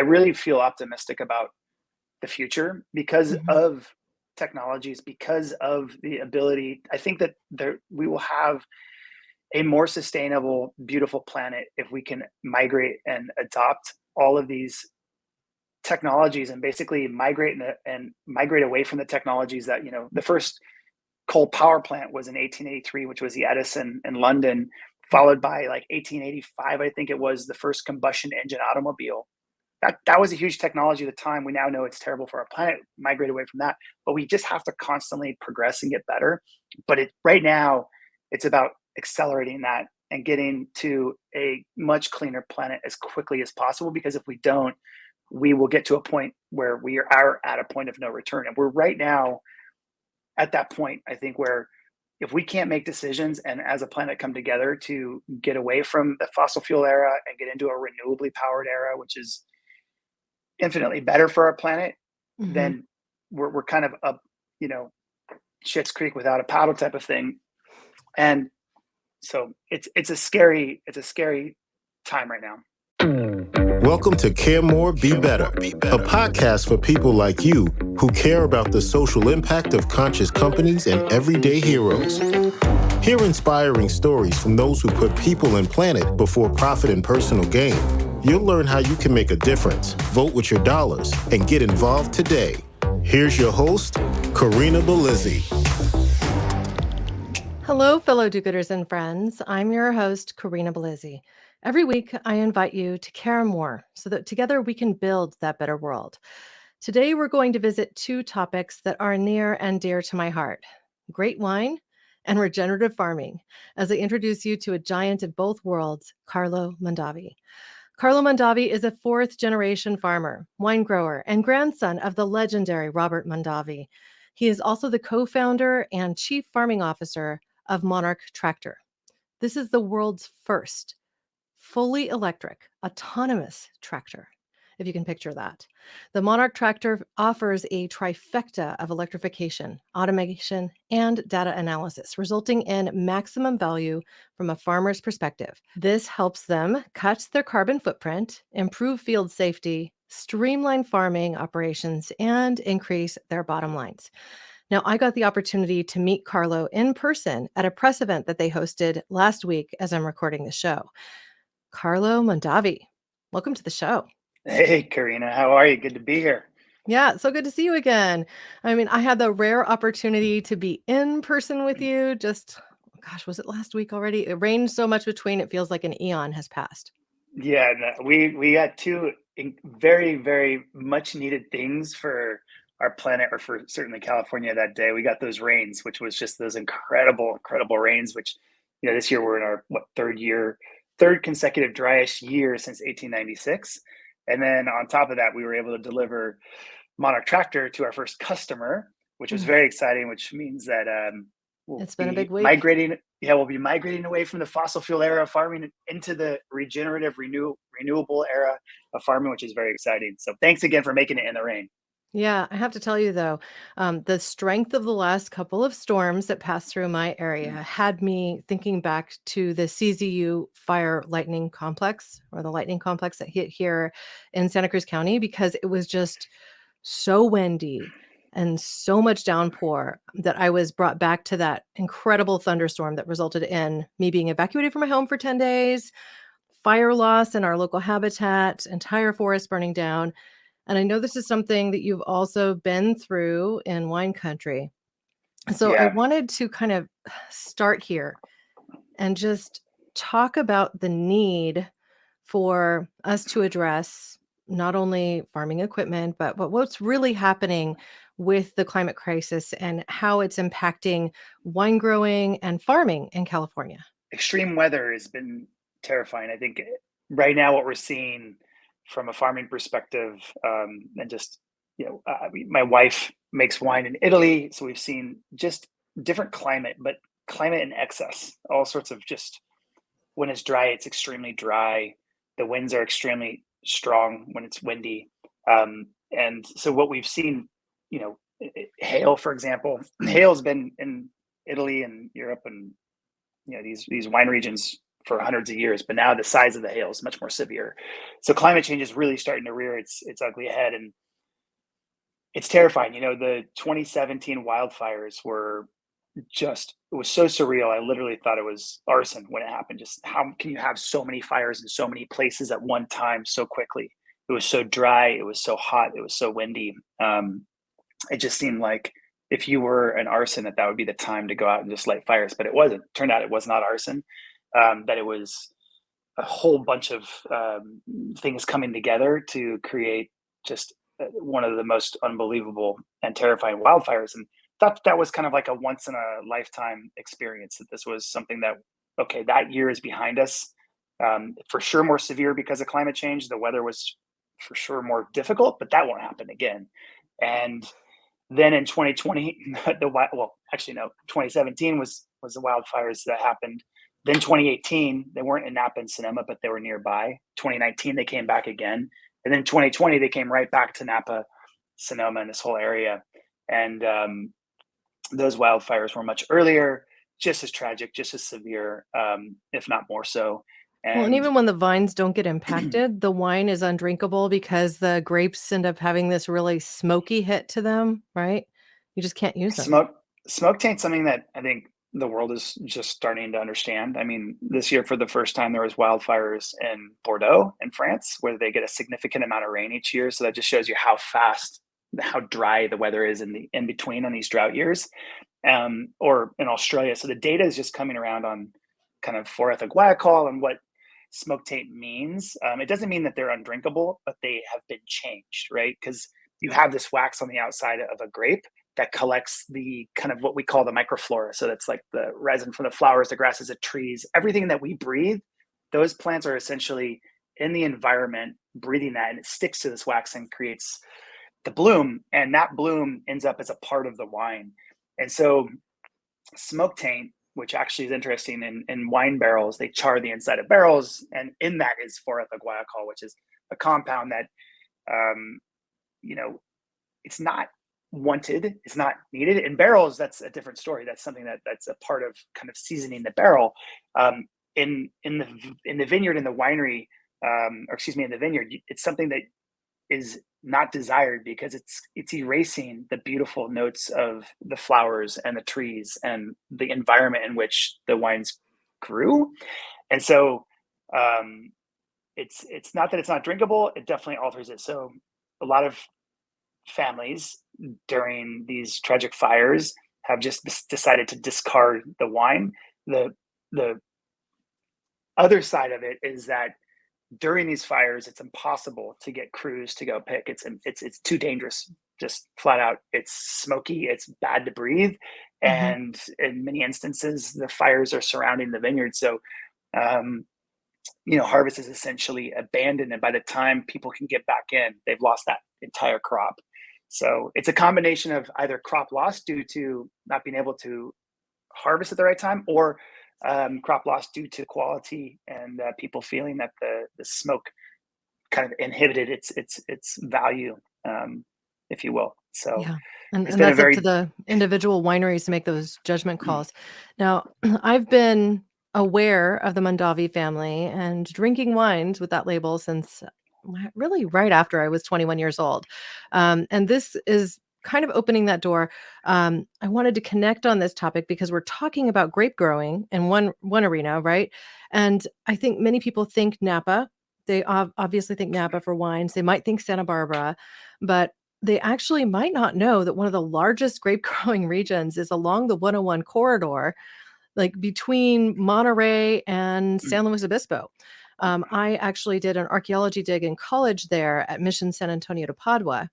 really feel optimistic about the future because Mhm. of technologies, because of the ability. I think that we will have a more sustainable, beautiful planet if we can migrate and adopt all of these technologies and basically migrate away from the technologies that, the first coal power plant was in 1883, which was the Edison in London, followed by like 1885, I think it was, the first combustion engine automobile. That was a huge technology at the time. We now know it's terrible for our planet. Migrate away from that, but we just have to constantly progress and get better. But right now, it's about accelerating that and getting to a much cleaner planet as quickly as possible. Because if we don't, we will get to a point where we are at a point of no return, and we're right now at that point. I think where if we can't make decisions and as a planet come together to get away from the fossil fuel era and get into a renewably powered era, which is infinitely better for our planet, Mhm. then we're kind of up, shit's creek without a paddle type of thing. And so it's a scary time right now. Welcome to Care More, Be Better, a podcast for people like you who care about the social impact of conscious companies and everyday heroes. Hear inspiring stories from those who put people and planet before profit and personal gain. You'll learn how you can make a difference, vote with your dollars, and get involved today. Here's your host, Karina Belizzi. Hello, fellow do-gooders and friends. I'm your host, Karina Belizzi. Every week, I invite you to care more so that together we can build that better world. Today, we're going to visit two topics that are near and dear to my heart: great wine and regenerative farming, as I introduce you to a giant of both worlds, Carlo Mondavi. Carlo Mondavi is a fourth-generation farmer, wine grower, and grandson of the legendary Robert Mondavi. He is also the co-founder and chief farming officer of Monarch tractor. This is the world's first fully electric, autonomous tractor, if you can picture that. The Monarch tractor offers a trifecta of electrification, automation, and data analysis, resulting in maximum value from a farmer's perspective. This helps them cut their carbon footprint, improve field safety, streamline farming operations, and increase their bottom lines. Now, I got the opportunity to meet Carlo in person at a press event that they hosted last week as I'm recording the show. Carlo Mondavi, welcome to the show. Hey, Karina, how are you? Good to be here. Yeah, so good to see you again. I mean, I had the rare opportunity to be in person with you just, gosh, was it last week already? It rained so much between, it feels like an eon has passed. Yeah, no, we got two very, very much needed things for our planet, or for certainly California that day. We got those rains, which was just those incredible rains, which, this year we're in our third consecutive driest year since 1896. And then on top of that, we were able to deliver Monarch tractor to our first customer, which was Mm, very exciting, which means that It's been a big week. we'll be migrating away from the fossil fuel era of farming into the regenerative, renewable era of farming, which is very exciting. So thanks again for making it in the rain. Yeah, I have to tell you though, the strength of the last couple of storms that passed through my area had me thinking back to the CZU fire lightning complex, or the lightning complex that hit here in Santa Cruz County, because it was just so windy and so much downpour that I was brought back to that incredible thunderstorm that resulted in me being evacuated from my home for 10 days, fire loss in our local habitat, entire forest burning down. And I know this is something that you've also been through in wine country. So I Yeah, wanted to kind of start here and just talk about the need for us to address not only farming equipment, but what's really happening with the climate crisis and how it's impacting wine growing and farming in California. extreme weather has been terrifying. I think right now what we're seeing from a farming perspective, and just, my wife makes wine in Italy, so we've seen just different climate, but climate in excess, all sorts of just, when it's dry, it's extremely dry. The winds are extremely strong when it's windy. And so what we've seen, hail, for example, hail's been in Italy and Europe and, these wine regions for hundreds of years, but now the size of the hail is much more severe. So climate change is really starting to rear its ugly head, and it's terrifying. The 2017 wildfires were it was so surreal. I literally thought it was arson when it happened. Just how can you have so many fires in so many places at one time so quickly? It was so dry. It was so hot. It was so windy. It just seemed like if you were an arson, that would be the time to go out and just light fires. But it wasn't. Turned out it was not arson. That it was a whole bunch of things coming together to create just one of the most unbelievable and terrifying wildfires. And thought that was kind of like a once in a lifetime experience, that this was something that, okay, that year is behind us. For sure more severe because of climate change. The weather was for sure more difficult, but that won't happen again. And then in 2020, 2017 was the wildfires that happened. Then 2018, they weren't in Napa and Sonoma, but they were nearby. 2019, they came back again. And then 2020, they came right back to Napa, Sonoma, and this whole area. And those wildfires were much earlier, just as tragic, just as severe, if not more so. And even when the vines don't get impacted, the wine is undrinkable because the grapes end up having this really smoky hit to them, right? You just can't use them. Smoke taint's something that I think the world is just starting to understand. I mean, this year for the first time, there was wildfires in Bordeaux in France, where they get a significant amount of rain each year. So that just shows you how dry the weather is in between on these drought years, or in Australia. So the data is just coming around on kind of 4-ethyl glycol and what smoke taint means. It doesn't mean that they're undrinkable, but they have been changed, right? Because you have this wax on the outside of a grape that collects the kind of what we call the microflora. So that's like the resin from the flowers, the grasses, the trees, everything that we breathe. Those plants are essentially in the environment breathing that, and it sticks to this wax and creates the bloom, and that bloom ends up as a part of the wine. And so smoke taint, which actually is interesting, in wine barrels, they char the inside of barrels, and in that is 4-ethyl glycol, which is a compound that it's not wanted, it's not needed. In barrels, that's a different story. That's something that's a part of kind of seasoning the barrel. In the vineyard, in the winery, in the vineyard, it's something that is not desired because it's erasing the beautiful notes of the flowers and the trees and the environment in which the wines grew. And so it's not that it's not drinkable, it definitely alters it. So a lot of families during these tragic fires have just decided to discard the wine. The other side of it is that during these fires, it's impossible to get crews to go pick. It's too dangerous, just flat out. It's smoky, it's bad to breathe. And in many instances, the fires are surrounding the vineyard. So, harvest is essentially abandoned. And by the time people can get back in, they've lost that entire crop. So it's a combination of either crop loss due to not being able to harvest at the right time, or crop loss due to quality and people feeling that the smoke kind of inhibited its value, if you will. So yeah, and that's up to the individual wineries to make those judgment calls. Now, I've been aware of the Mondavi family and drinking wines with that label since really right after I was 21 years old. And this is kind of opening that door. I wanted to connect on this topic because we're talking about grape growing in one arena, right? And I think many people think Napa. They obviously think Napa for wines. They might think Santa Barbara, but they actually might not know that one of the largest grape growing regions is along the 101 corridor, like between Monterey and San Luis Obispo. I actually did an archaeology dig in college there at Mission San Antonio de Padua.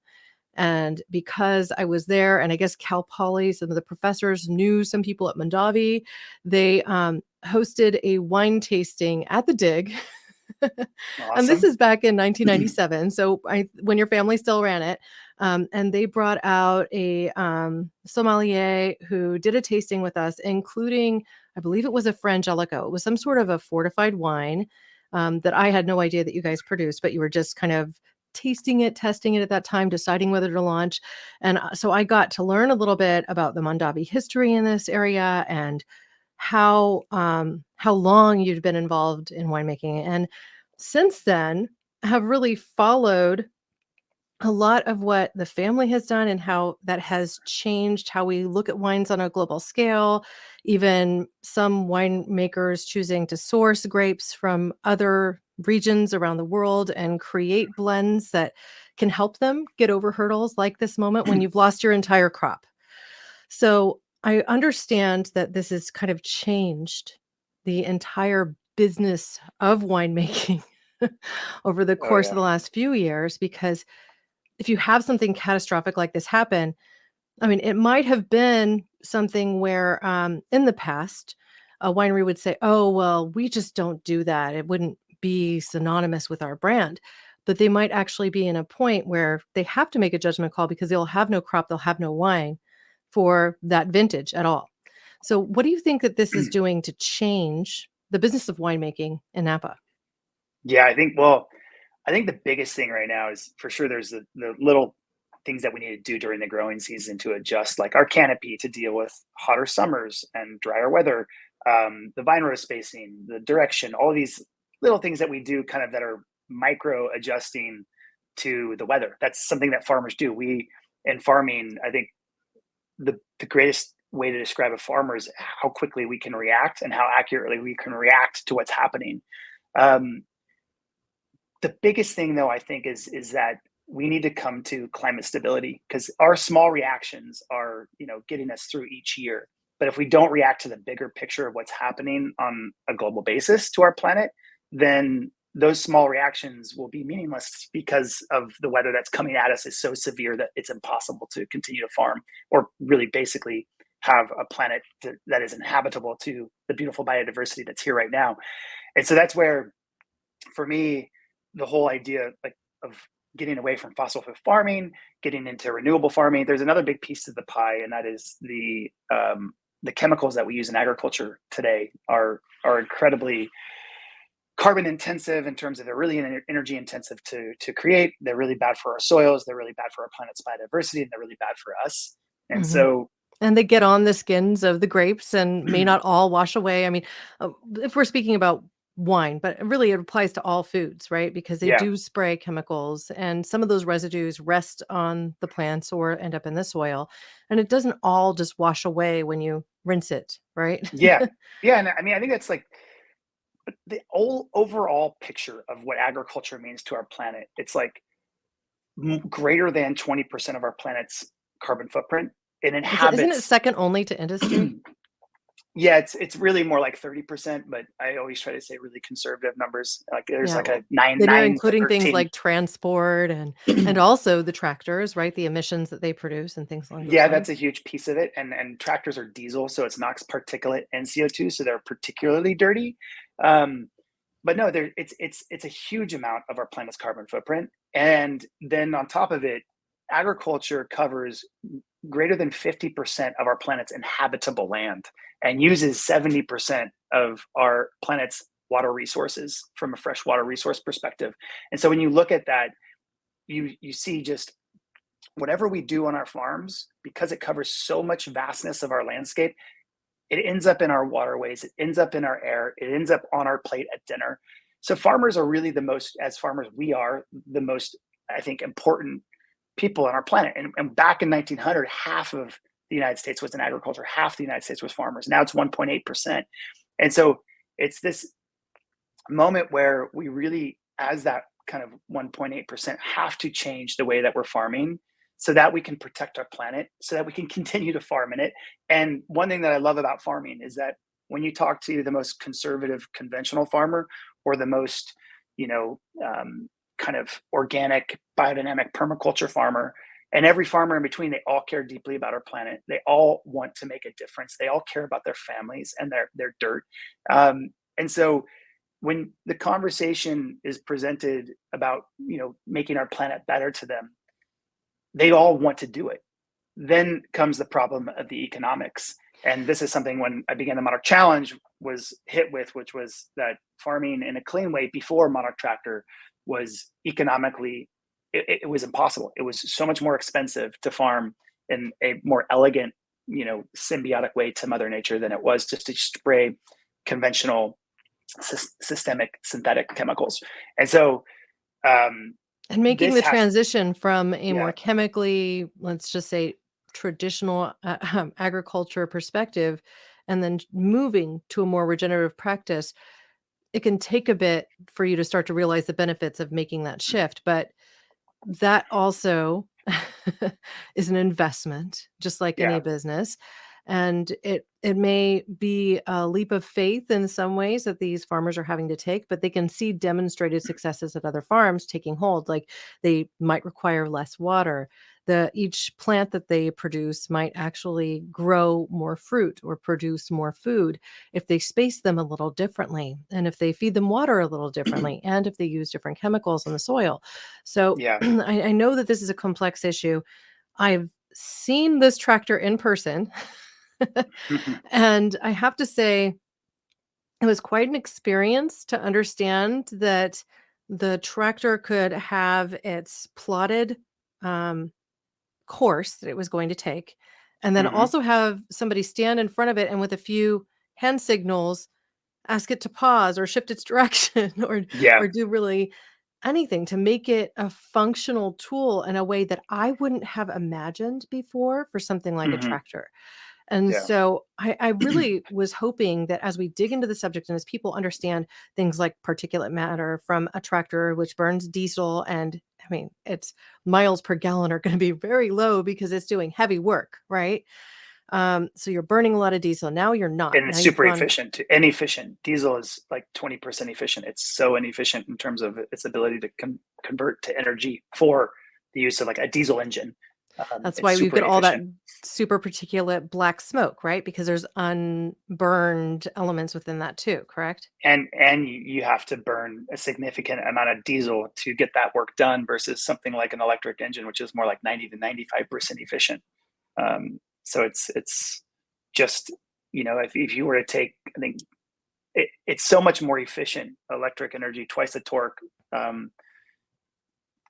And because I was there, and I guess Cal Poly, some of the professors knew some people at Mondavi, they hosted a wine tasting at the dig. Awesome. And this is back in 1997. So when your family still ran it. And they brought out a sommelier who did a tasting with us, including, I believe it was a Frangelico. It was some sort of a fortified wine that I had no idea that you guys produced, but you were just kind of tasting it, testing it at that time, deciding whether to launch. And so I got to learn a little bit about the Mondavi history in this area and how how long you'd been involved in winemaking. And since then, have really followed a lot of what the family has done and how that has changed how we look at wines on a global scale. Even some winemakers choosing to source grapes from other regions around the world and create blends that can help them get over hurdles like this moment when you've lost your entire crop. So I understand that this has kind of changed the entire business of winemaking over the Oh course of yeah. the last few years, because if you have something catastrophic like this happen, I mean, it might have been something where in the past, a winery would say, oh, well, we just don't do that. It wouldn't be synonymous with our brand. But they might actually be in a point where they have to make a judgment call because they'll have no crop, they'll have no wine for that vintage at all. So, what do you think that this is doing to change the business of winemaking in Napa? Yeah, I think the biggest thing right now is for sure there's the little things that we need to do during the growing season to adjust, like our canopy to deal with hotter summers and drier weather, the vine row spacing, the direction, all these little things that we do kind of that are micro adjusting to the weather. That's something that farmers do. We in farming, I think the greatest way to describe a farmer is how quickly we can react and how accurately we can react to what's happening. Um, the biggest thing though, I think, is that we need to come to climate stability because our small reactions are, getting us through each year. But if we don't react to the bigger picture of what's happening on a global basis to our planet, then those small reactions will be meaningless because of the weather that's coming at us is so severe that it's impossible to continue to farm or really basically have a planet that is inhabitable to the beautiful biodiversity that's here right now. And so that's where, for me, the whole idea like of getting away from fossil fuel farming, getting into renewable farming. There's another big piece of the pie, and that is the chemicals that we use in agriculture today are incredibly carbon intensive in terms of they're really energy intensive to create. They're really bad for our soils. They're really bad for our planet's biodiversity, and they're really bad for us. And Mhm. so, And they get on the skins of the grapes and may not all wash away. I mean, if we're speaking about wine, but really it applies to all foods, right? Because they yeah, do spray chemicals and some of those residues rest on the plants or end up in the soil. And it doesn't all just wash away when you rinse it, right? yeah, yeah. And I mean, I think that's like the overall picture of what agriculture means to our planet. It's like greater than 20% of our planet's carbon footprint. It Isn't it inhabits. second only to industry? Yeah, it's really more like 30%, but I always try to say really conservative numbers. Like there's Yeah, like a well, 9 then you're 9 to including things 13. like transport and also the tractors, right? The emissions that they produce and things along those Yeah, that's lines. a huge piece of it. And tractors are diesel, so it's NOx particulate and CO2, so they're particularly dirty. Um, but no, it's a huge amount of our planet's carbon footprint. And then on top of it, agriculture covers greater than 50% of our planet's inhabitable land and uses 70% of our planet's water resources from a freshwater resource perspective. And so when you look at that, you see just whatever we do on our farms, because it covers so much vastness of our landscape, it ends up in our waterways, it ends up in our air, it ends up on our plate at dinner. So farmers are really the most, as farmers, we are the most, I think, important people on our planet. And back in 1900, half of the United States was in agriculture, half the United States was farmers. Now it's 1.8%. And so it's this moment where we really, as that kind of 1.8%, have to change the way that we're farming so that we can protect our planet, so that we can continue to farm in it. And one thing that I love about farming is that when you talk to the most conservative conventional farmer or the most, you know, kind of organic biodynamic permaculture farmer, and every farmer in between, they all care deeply about our planet. They all want to make a difference. They all care about their families and their dirt. And so when the conversation is presented about, making our planet better to them, they all want to do it. Then comes the problem of the economics. And this is something when I began the Monarch Challenge was hit with, which was that farming in a clean way before Monarch Tractor was economically, it was impossible. It was so much more expensive to farm in a more elegant, symbiotic way to Mother Nature than it was just to spray conventional systemic synthetic chemicals. And so And making the this has, transition from a yeah, more chemically, let's just say, traditional agriculture perspective, and then moving to a more regenerative practice, it can take a bit for you to start to realize the benefits of making that shift. But that also is an investment, just like yeah, any business. And it may be a leap of faith in some ways that these farmers are having to take, but they can see demonstrated successes at other farms taking hold. Like they might require less water. Each plant that they produce might actually grow more fruit or produce more food if they space them a little differently, and if they feed them water a little differently, and if they use different chemicals in the soil. So yeah. I know that this is a complex issue. I've seen this tractor in person. And I have to say, it was quite an experience to understand that the tractor could have its plotted um, course that it was going to take, and then Hmm. also have somebody stand in front of it and with a few hand signals ask it to pause or shift its direction Yeah. or do really anything to make it a functional tool in a way that I wouldn't have imagined before for something like a Hmm. tractor. And Yeah. so I really was hoping that as we dig into the subject and as people understand things like particulate matter from a tractor, which burns diesel, and I mean, its miles per gallon are going to be very low because it's doing heavy work, right? So you're burning a lot of diesel. Now you're not. And Now it's you've super gone. efficient, inefficient. Diesel is like 20% efficient. It's so inefficient in terms of its ability to convert to energy for the use of like a diesel engine. That's It's why we super get all that inefficient. super particulate black smoke, right? Because there's unburned elements within that too, correct? And you have to burn a significant amount of diesel to get that work done versus something like an electric engine, which is more like 90 to 95% efficient. So it's just, if you were to take, I think it's so much more efficient, electric energy, twice the torque, um,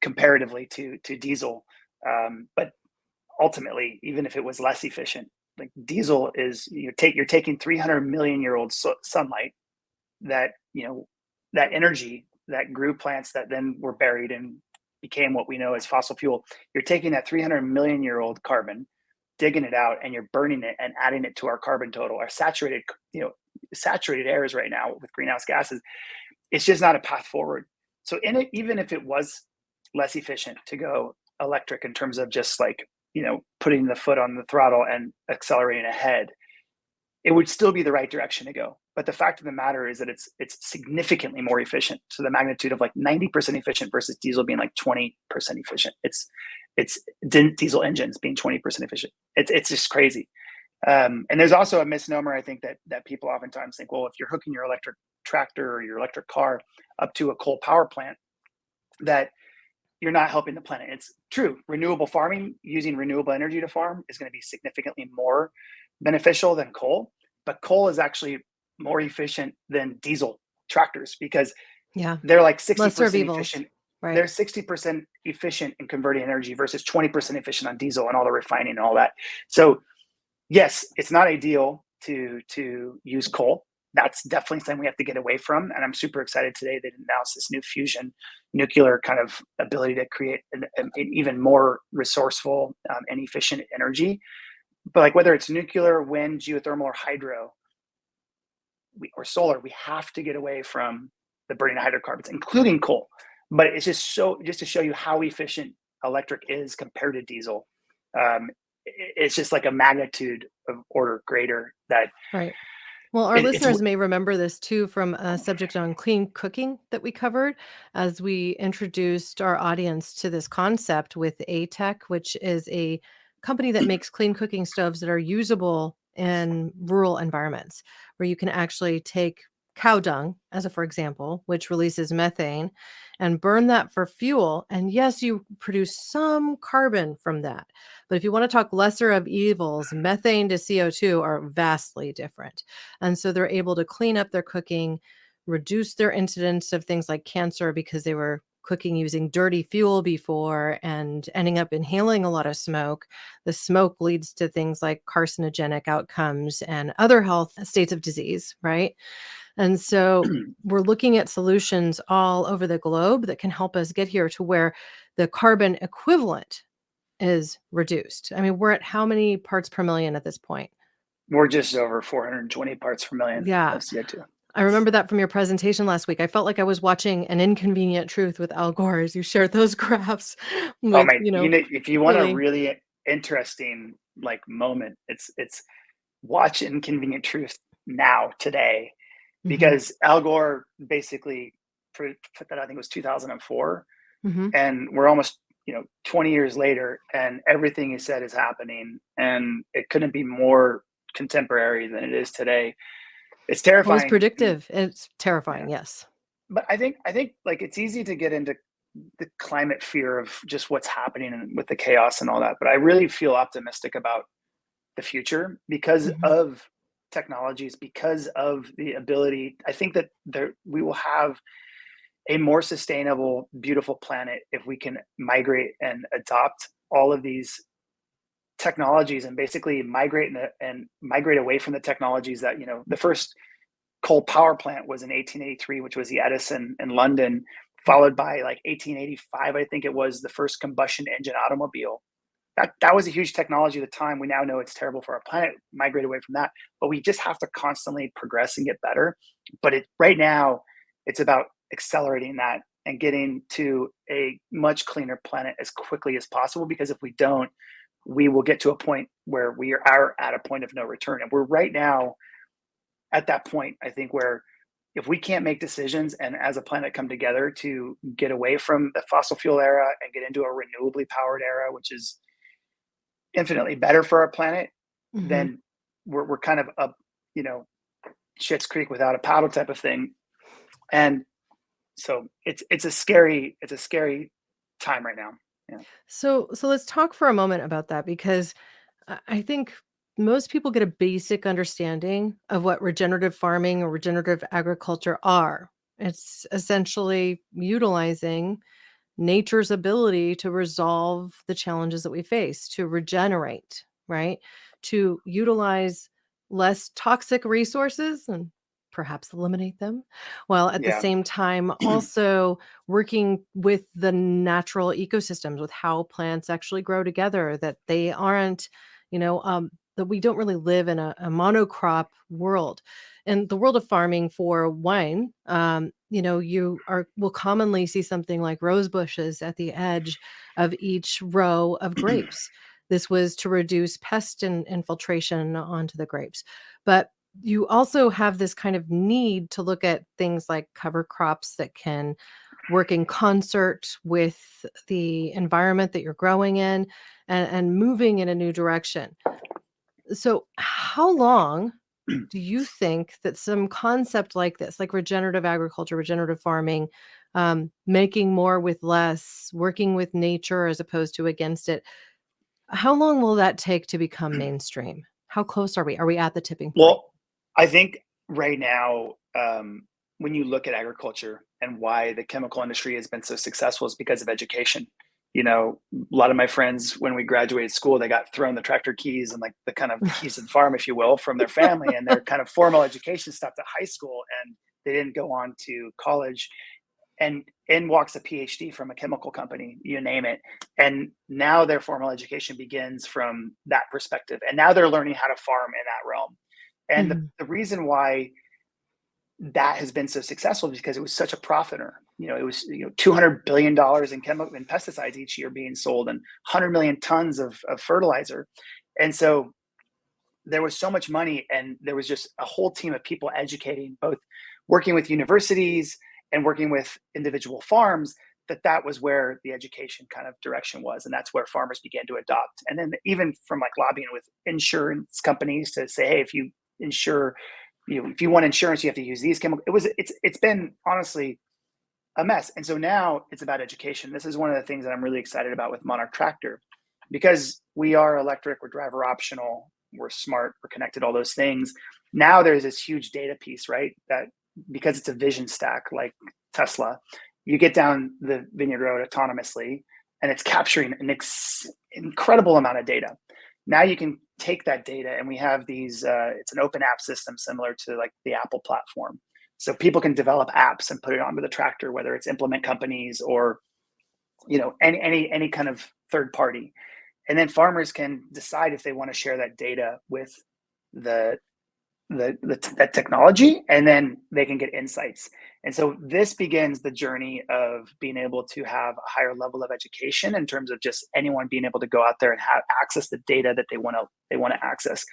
comparatively to diesel. But ultimately, even if it was less efficient, like diesel is, you're taking 300 million year old sunlight, that that energy that grew plants that then were buried and became what we know as fossil fuel. You're taking that 300 million year old carbon, digging it out, and you're burning it and adding it to our carbon total, our saturated areas right now with greenhouse gases. It's just not a path forward. So in it, even if it was less efficient to go electric in terms of just like, putting the foot on the throttle and accelerating ahead, it would still be the right direction to go. But the fact of the matter is that it's significantly more efficient. So the magnitude of like 90% efficient versus diesel being like 20% efficient. It's diesel engines being 20% efficient. It's just crazy. And there's also a misnomer, I think, that people oftentimes think, well, if you're hooking your electric tractor or your electric car up to a coal power plant, that you're not helping the planet. It's true. Renewable farming, using renewable energy to farm, is going to be significantly more beneficial than coal. But coal is actually more efficient than diesel tractors because Yeah. they're like Lesser of 60% evils. efficient. They're Right. 60% efficient in converting energy versus 20% efficient on diesel and all the refining and all that. So yes, it's not ideal to use coal. That's definitely something we have to get away from. And I'm super excited today they announced this new fusion nuclear kind of ability to create an even more resourceful and efficient energy. But like whether it's nuclear, wind, geothermal, or hydro, or solar, we have to get away from the burning of hydrocarbons, including coal. But it's just to show you how efficient electric is compared to diesel. It's just like a magnitude of order greater that Right. Well, our it's listeners may remember this too from a subject on clean cooking that we covered as we introduced our audience to this concept with ATEC, which is a company that makes clean cooking stoves that are usable in rural environments, where you can actually take cow dung, as a for example, which releases methane, and burn that for fuel. And yes, you produce some carbon from that. But if you want to talk lesser of evils, methane to CO2 are vastly different. And so they're able to clean up their cooking, reduce their incidence of things like cancer because they were cooking using dirty fuel before and ending up inhaling a lot of smoke. The smoke leads to things like carcinogenic outcomes and other health states of disease, right? And so we're looking at solutions all over the globe that can help us get here to where the carbon equivalent is reduced. I mean, we're at how many parts per million at this point? We're just over 420 parts per million Yeah. of CO2. I remember that from your presentation last week. I felt like I was watching An Inconvenient Truth with Al Gore as you shared those graphs Oh with, my, if you want a really. really interesting like moment, it's watch Inconvenient Truth now today, Mhm, because Al Gore basically put that, I think it was 2004, mhm. and we're almost 20 years later, and everything he said is happening, and it couldn't be more contemporary than it is today. It's Always terrifying. predictive. It's Yeah, terrifying, yes. but I think like it's easy to get into the climate fear of just what's happening and with the chaos and all that, but I really feel optimistic about the future because Mhm. of technologies, because of the ability. I think that we will have a more sustainable, beautiful planet if we can migrate and adopt all of these technologies and basically migrate away from the technologies that, the first coal power plant was in 1883, which was the Edison in London, followed by like 1885, I think it was, the first combustion engine automobile. That was a huge technology at the time. We now know it's terrible for our planet. Migrate away from that, but we just have to constantly progress and get better. But right now, it's about accelerating that and getting to a much cleaner planet as quickly as possible. Because if we don't, we will get to a point where we are at a point of no return, and we're right now at that point. I think where if we can't make decisions and as a planet come together to get away from the fossil fuel era and get into a renewably powered era, which is infinitely better for our planet, Mhm. then we're kind of up, you know, shit's creek without a paddle type of thing. And so it's a scary time right now. Yeah. So let's talk for a moment about that because I think most people get a basic understanding of what regenerative farming or regenerative agriculture are. It's essentially utilizing nature's ability to resolve the challenges that we face, to regenerate, right? To utilize less toxic resources and perhaps eliminate them, while at the Yeah. same time also working with the natural ecosystems, with how plants actually grow together, that they aren't, that we don't really live in a monocrop world. In the world of farming for wine, you are will commonly see something like rose bushes at the edge of each row of grapes. This was to reduce pest infiltration onto the grapes. But you also have this kind of need to look at things like cover crops that can work in concert with the environment that you're growing in and moving in a new direction. So, how long do you think that some concept like this, like regenerative agriculture, regenerative farming, making more with less, working with nature as opposed to against it, how long will that take to become mainstream? How close are we? Are we at the tipping point? Well, I think right now, when you look at agriculture and why the chemical industry has been so successful is because of education. A lot of my friends, when we graduated school, they got thrown the tractor keys and like the kind of keys to the farm, if you will, from their family, and their kind of formal education stopped at high school, and they didn't go on to college. And in walks a PhD from a chemical company, you name it. And now their formal education begins from that perspective. And now they're learning how to farm in that realm. And the, Mhm, the reason why that has been so successful is because it was such a profit earner. It was $200 billion in chemical and pesticides each year being sold, and 100 million tons of fertilizer. And so there was so much money, and there was just a whole team of people educating, both working with universities and working with individual farms, that was where the education kind of direction was, and that's where farmers began to adopt. And then even from like lobbying with insurance companies to say, hey, if you insure, if you want insurance, you have to use these chemicals. It's been honestly a mess. And so now it's about education. This is one of the things that I'm really excited about with Monarch Tractor, because we are electric, we're driver optional, we're smart, we're connected, all those things. Now there's this huge data piece, right? That because it's a vision stack like Tesla, you get down the vineyard road autonomously, and it's capturing an incredible amount of data. Now you can take that data, and we have these, it's an open app system similar to like the Apple platform. So people can develop apps and put it onto the tractor, whether it's implement companies or, any kind of third party. And then farmers can decide if they want to share that data with that technology, and then they can get insights. And so this begins the journey of being able to have a higher level of education in terms of just anyone being able to go out there and have access the data that they want to access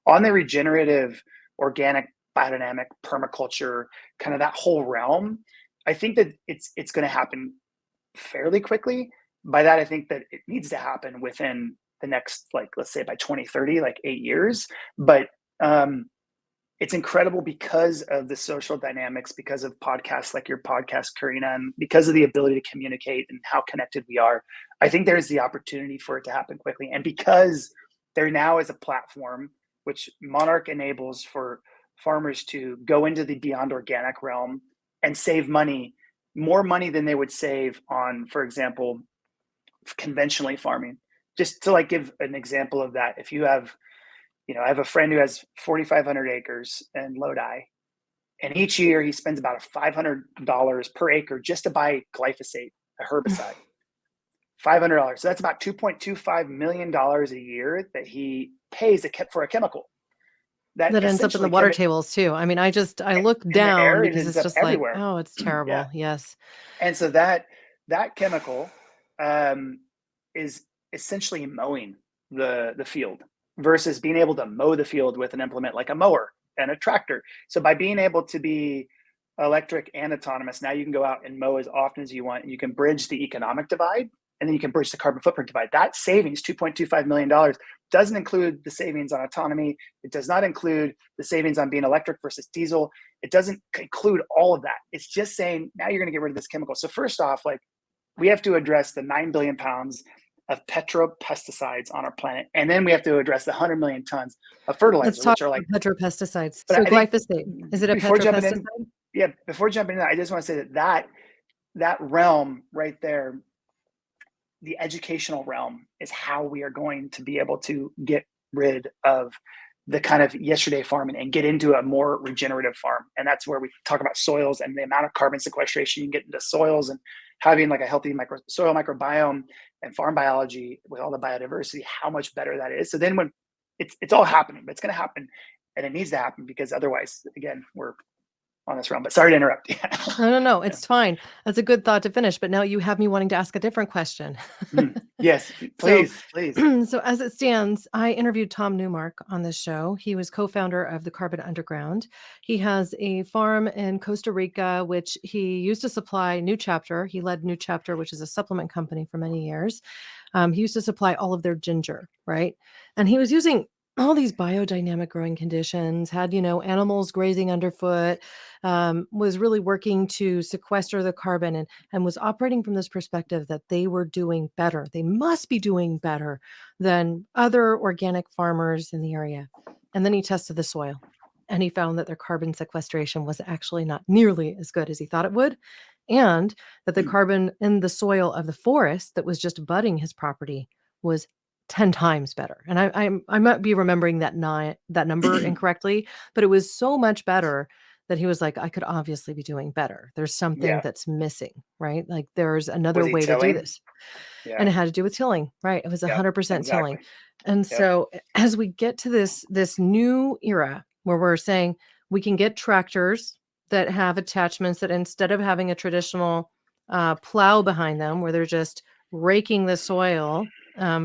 on the regenerative, organic, biodynamic, permaculture, kind of that whole realm. I think that it's going to happen fairly quickly. By that, I think that it needs to happen within the next, like, let's say by 2030, like 8 years. But it's incredible because of the social dynamics, because of podcasts like your podcast, Karina, and because of the ability to communicate and how connected we are. I think there's the opportunity for it to happen quickly. And because there now is a platform which Monarch enables for farmers to go into the beyond organic realm and save money, more money than they would save on, for example, conventionally farming. Just to like give an example of that, if you have, I have a friend who has 4,500 acres in Lodi, and each year he spends about $500 per acre just to buy glyphosate, a herbicide. $500. So that's about $2.25 million a year that he pays for a chemical. That ends up in the water tables too. I mean, I look down because it's just everywhere. Like, oh, it's terrible. Yeah. Yes. And so that chemical is essentially mowing the field versus being able to mow the field with an implement like a mower and a tractor. So by being able to be electric and autonomous, now you can go out and mow as often as you want, and you can bridge the economic divide, and then you can bridge the carbon footprint divide. That savings, $2.25 million, doesn't include the savings on autonomy. It does not include the savings on being electric versus diesel. It doesn't include all of that. It's just saying, now you're going to get rid of this chemical. So first off, like, we have to address the 9 billion pounds of petropesticides on our planet. And then we have to address the 100 million tons of fertilizer, Let's talk which are like petropesticides. So glyphosate, is it a petropesticide? Before jumping in, I just want to say that realm right there, the educational realm, is how we are going to be able to get rid of the kind of yesterday farming and get into a more regenerative farm. And that's where we talk about soils and the amount of carbon sequestration you can get into soils, and having like a healthy soil microbiome and farm biology with all the biodiversity, how much better that is. So then when it's all happening, but it's going to happen, and it needs to happen, because otherwise, again, we're on this realm. But sorry to interrupt. No, it's fine. That's a good thought to finish. But now you have me wanting to ask a different question. Yes, please. So as it stands, I interviewed Tom Newmark on this show. He was co-founder of the Carbon Underground. He has a farm in Costa Rica, which he used to supply New Chapter. He led New Chapter, which is a supplement company, for many years. He used to supply all of their ginger, right? And he was using all these biodynamic growing conditions, had, animals grazing underfoot, was really working to sequester the carbon, and was operating from this perspective that they were doing better. They must be doing better than other organic farmers in the area. And then he tested the soil, and he found that their carbon sequestration was actually not nearly as good as he thought it would, and that the carbon in the soil of the forest that was just budding his property was 10 times better. And I might be remembering that number incorrectly, but it was so much better that he was like, I could obviously be doing better. There's something that's missing, right? Like, there's another way to do this. Yeah. And it had to do with tilling, right? It was 100% tilling. And so as we get to this new era where we're saying we can get tractors that have attachments that, instead of having a traditional plow behind them where they're just raking the soil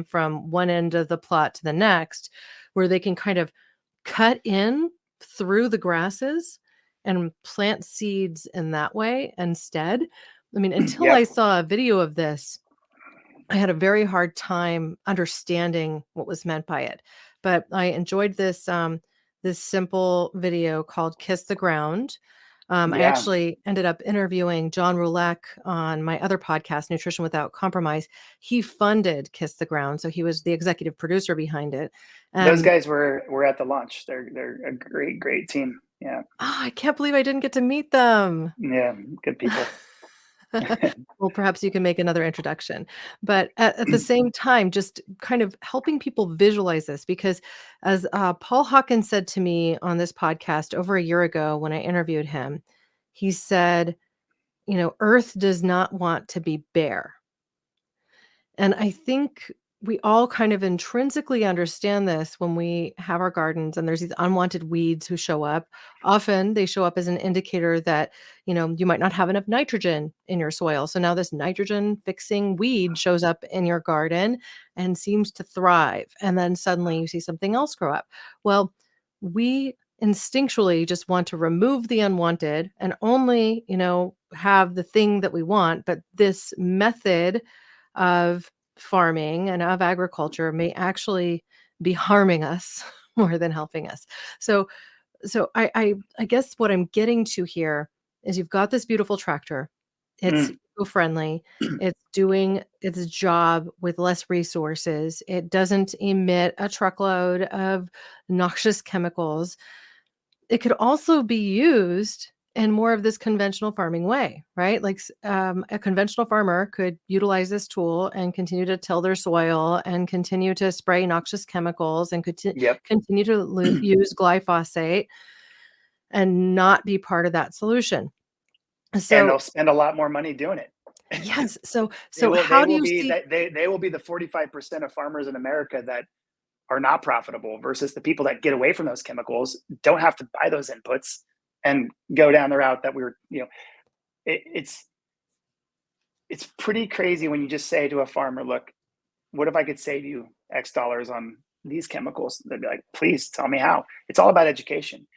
from one end of the plot to the next, where they can kind of cut in through the grasses and plant seeds in that way instead. I mean, until I saw a video of this, I had a very hard time understanding what was meant by it. But I enjoyed this simple video called Kiss the Ground. I actually ended up interviewing John Roulek on my other podcast, Nutrition Without Compromise. He funded Kiss the Ground, so he was the executive producer behind it. And those guys were at the launch. They're a great team. Yeah. Oh, I can't believe I didn't get to meet them. Yeah, good people. Well, perhaps you can make another introduction. But at the same time, just kind of helping people visualize this, because as Paul Hawkins said to me on this podcast over a year ago when I interviewed him, he said, Earth does not want to be bare. And I think we all kind of intrinsically understand this when we have our gardens and there's these unwanted weeds who show up. Often they show up as an indicator that, you might not have enough nitrogen in your soil. So now this nitrogen fixing weed shows up in your garden and seems to thrive. And then suddenly you see something else grow up. Well, we instinctually just want to remove the unwanted and only, have the thing that we want. But this method of farming and of agriculture may actually be harming us more than helping us. So I guess what I'm getting to here is you've got this beautiful tractor. It's Mm. eco-friendly. It's doing its job with less resources. It doesn't emit a truckload of noxious chemicals. It could also be used in more of this conventional farming way, right? Like a conventional farmer could utilize this tool and continue to till their soil and continue to spray noxious chemicals and could Yep. continue to use glyphosate and not be part of that solution. And So they'll spend a lot more money doing it. yes, so They so will they how do will you be see? that they will be the 45% of farmers in America that are not profitable versus the people that get away from those chemicals, don't have to buy those inputs and go down the route that it's it's pretty crazy when you just say to a farmer, look, what if I could save you X dollars on these chemicals? They'd be like, please tell me how. It's all about education.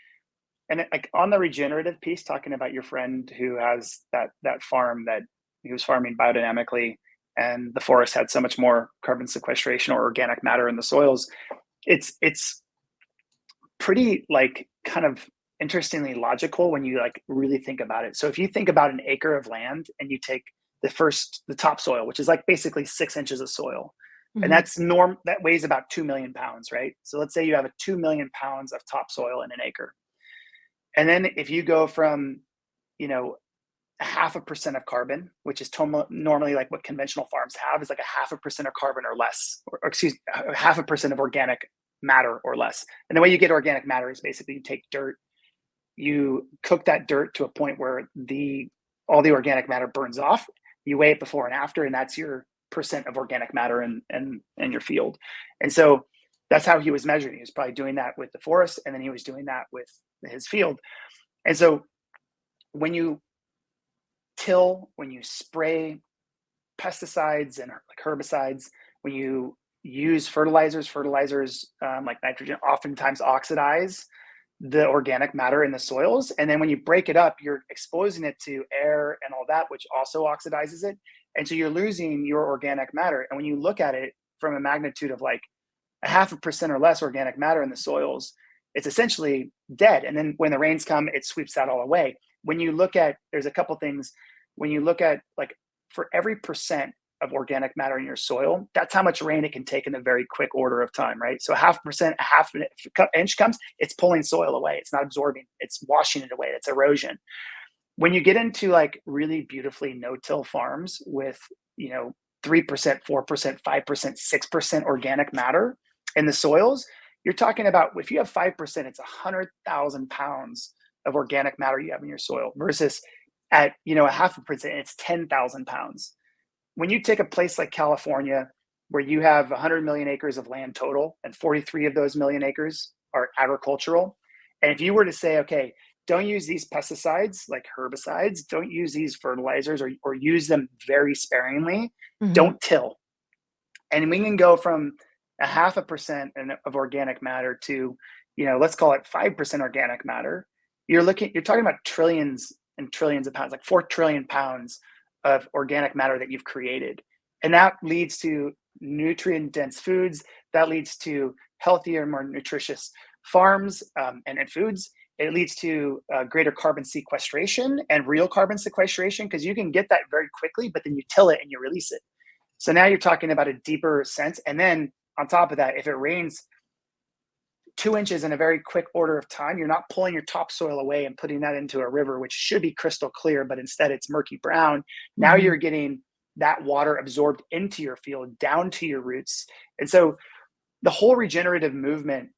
And like on the regenerative piece, talking about your friend who has that farm that he was farming biodynamically, and the forest had so much more carbon sequestration or organic matter in the soils. It's pretty like kind of interestingly logical when you like really think about it. So if you think about an acre of land and you take the topsoil, which is like basically 6 inches of soil, and Mhm. that weighs about 2 million pounds, right? So let's say you have a 2 million pounds of topsoil in an acre. And then if you go from, you know, a 0.5% of carbon, which is normally like what conventional farms have, is like a 0.5% of carbon or less, or excuse me, 0.5% of organic matter or less. And the way you get organic matter is basically you take dirt, you cook that dirt to a point where all the organic matter burns off. You weigh it before and after, and that's your percent of organic matter in your field. And so that's how he was measuring. He was probably doing that with the forest, and then he was doing that with his field. And so when you when you spray pesticides and like herbicides, when you use fertilizers like nitrogen oftentimes oxidize the organic matter in the soils. And then when you break it up, you're exposing it to air and all that, which also oxidizes it. And so you're losing your organic matter. And when you look at it from a magnitude of like a 0.5% or less organic matter in the soils, it's essentially dead. And then when the rains come, it sweeps that all away. When you look at, there's a couple things. When you look at like for every percent of organic matter in your soil, that's how much rain it can take in a very quick order of time, right? So 0.5%, a half an inch comes, it's pulling soil away. It's not absorbing, it's washing it away. It's erosion. When you get into like really beautifully no-till farms with, 3%, 4%, 5%, 6% organic matter in the soils, you're talking about if you have 5%, it's 100,000 pounds of organic matter you have in your soil versus at, a 0.5%, it's 10,000 pounds. When you take a place like California, where you have 100 million acres of land total, and 43 of those million acres are agricultural. And if you were to say, okay, don't use these pesticides like herbicides, don't use these fertilizers or use them very sparingly, Mhm. don't till. And we can go from a 0.5% of organic matter to, let's call it 5% organic matter. You're talking about trillions and trillions of pounds, like 4 trillion pounds of organic matter that you've created. And that leads to nutrient dense foods. That leads to healthier, more nutritious farms and foods. It leads to greater carbon sequestration and real carbon sequestration, because you can get that very quickly, but then you till it and you release it. So now you're talking about a deeper sense. And then on top of that, if it rains 2 inches in a very quick order of time. You're not pulling your topsoil away and putting that into a river, which should be crystal clear, but instead it's murky brown. Now Mhm. you're getting that water absorbed into your field, down to your roots. And so the whole regenerative movement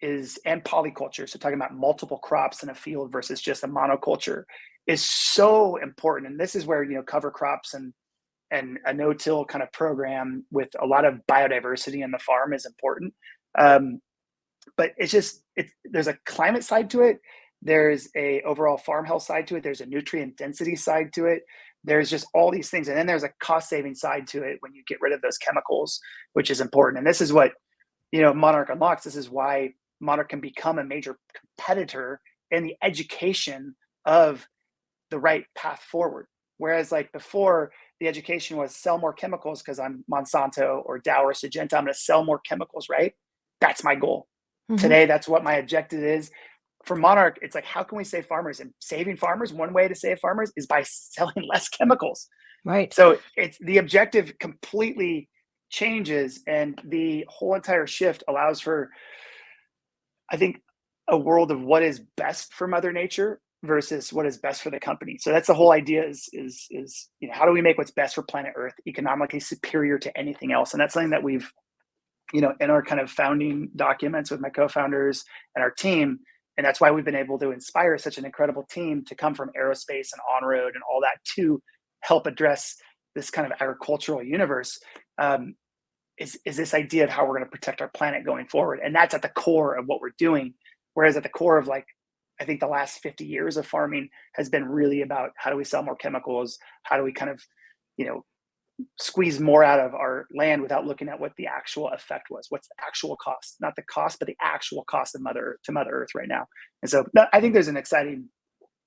and polyculture, so talking about multiple crops in a field versus just a monoculture, is so important. And this is where, cover crops and a no-till kind of program with a lot of biodiversity in the farm is important. But there's a climate side to it. There's a overall farm health side to it. There's a nutrient density side to it. There's just all these things. And then there's a cost saving side to it when you get rid of those chemicals, which is important. And this is what, Monarch unlocks. This is why Monarch can become a major competitor in the education of the right path forward. Whereas like before, the education was sell more chemicals because I'm Monsanto or Dow or Syngenta. I'm going to sell more chemicals, right? That's my goal. Mhm. Today, that's what my objective is. For Monarch, it's like, how can we save farmers? And saving farmers, one way to save farmers is by selling less chemicals. Right. So it's the objective completely changes, and the whole entire shift allows for, I think, a world of what is best for Mother Nature versus what is best for the company. So that's the whole idea is how do we make what's best for planet Earth economically superior to anything else? And that's something that we've, in our kind of founding documents with my co-founders and our team. And that's why we've been able to inspire such an incredible team to come from aerospace and on-road and all that to help address this kind of agricultural universe. Is this idea of how we're going to protect our planet going forward. And that's at the core of what we're doing. Whereas at the core of, like, I think the last 50 years of farming has been really about how do we sell more chemicals? How do we kind of, squeeze more out of our land without looking at what the actual effect was? What's the actual cost? Not the cost, but the actual cost of Mother Earth right now. And so I think there's an exciting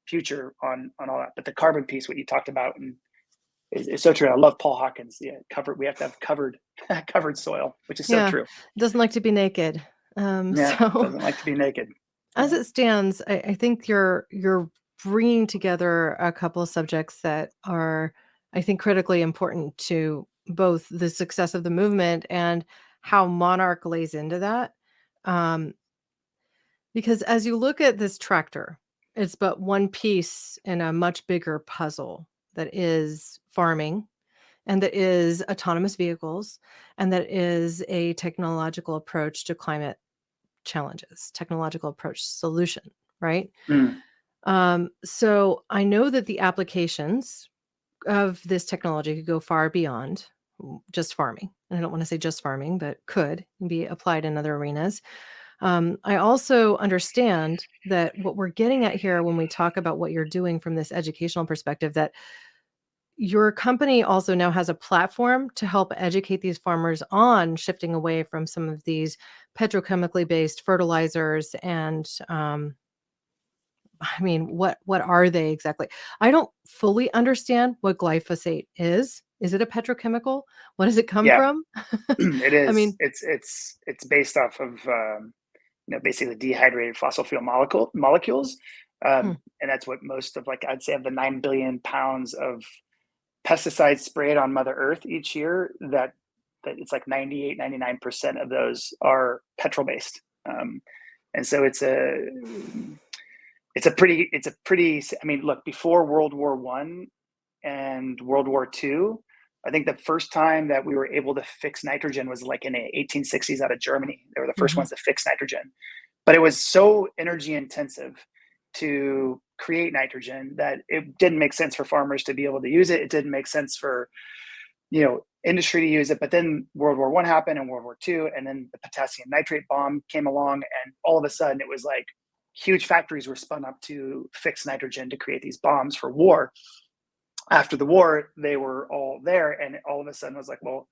future on all that. But the carbon piece, what you talked about, and is so true. I love Paul Hawkins. Yeah, we have to have covered soil, which is so Yeah. true. Doesn't like to be naked. Yeah, So doesn't like to be naked. as Yeah. it stands, I think you're bringing together a couple of subjects that are, I think, critically important to both the success of the movement and how Monarch lays into that. Um, because as you look at this tractor, it's but one piece in a much bigger puzzle that is farming, and that is autonomous vehicles, and that is a technological approach to climate challenges, technological approach solution, right? Mm. So I know that the applications of this technology could go far beyond just farming. And I don't want to say just farming, but could be applied in other arenas. I also understand that what we're getting at here when we talk about what you're doing from this educational perspective, that your company also now has a platform to help educate these farmers on shifting away from some of these petrochemically based fertilizers and I mean, what are they exactly? I don't fully understand what glyphosate is. Is it a petrochemical? What does it come Yeah, from? it I is. mean, It's based off of basically dehydrated fossil fuel molecules, hmm, and that's what most of, like, I'd say, of the 9 billion pounds of pesticides sprayed on Mother Earth each year, that it's like 98, 99% of those are petrol based. And so it's a pretty, I mean, look, before World War I and World War II, I think the first time that we were able to fix nitrogen was like in the 1860s out of Germany. They were the first mhm, ones to fix nitrogen, but it was so energy intensive to create nitrogen that it didn't make sense for farmers to be able to use it. It didn't make sense for, industry to use it. But then World War I happened and World War II, and then the potassium nitrate bomb came along, and all of a sudden it was like huge factories were spun up to fix nitrogen to create these bombs for war. After the war, they were all there, and all of a sudden it was like, well,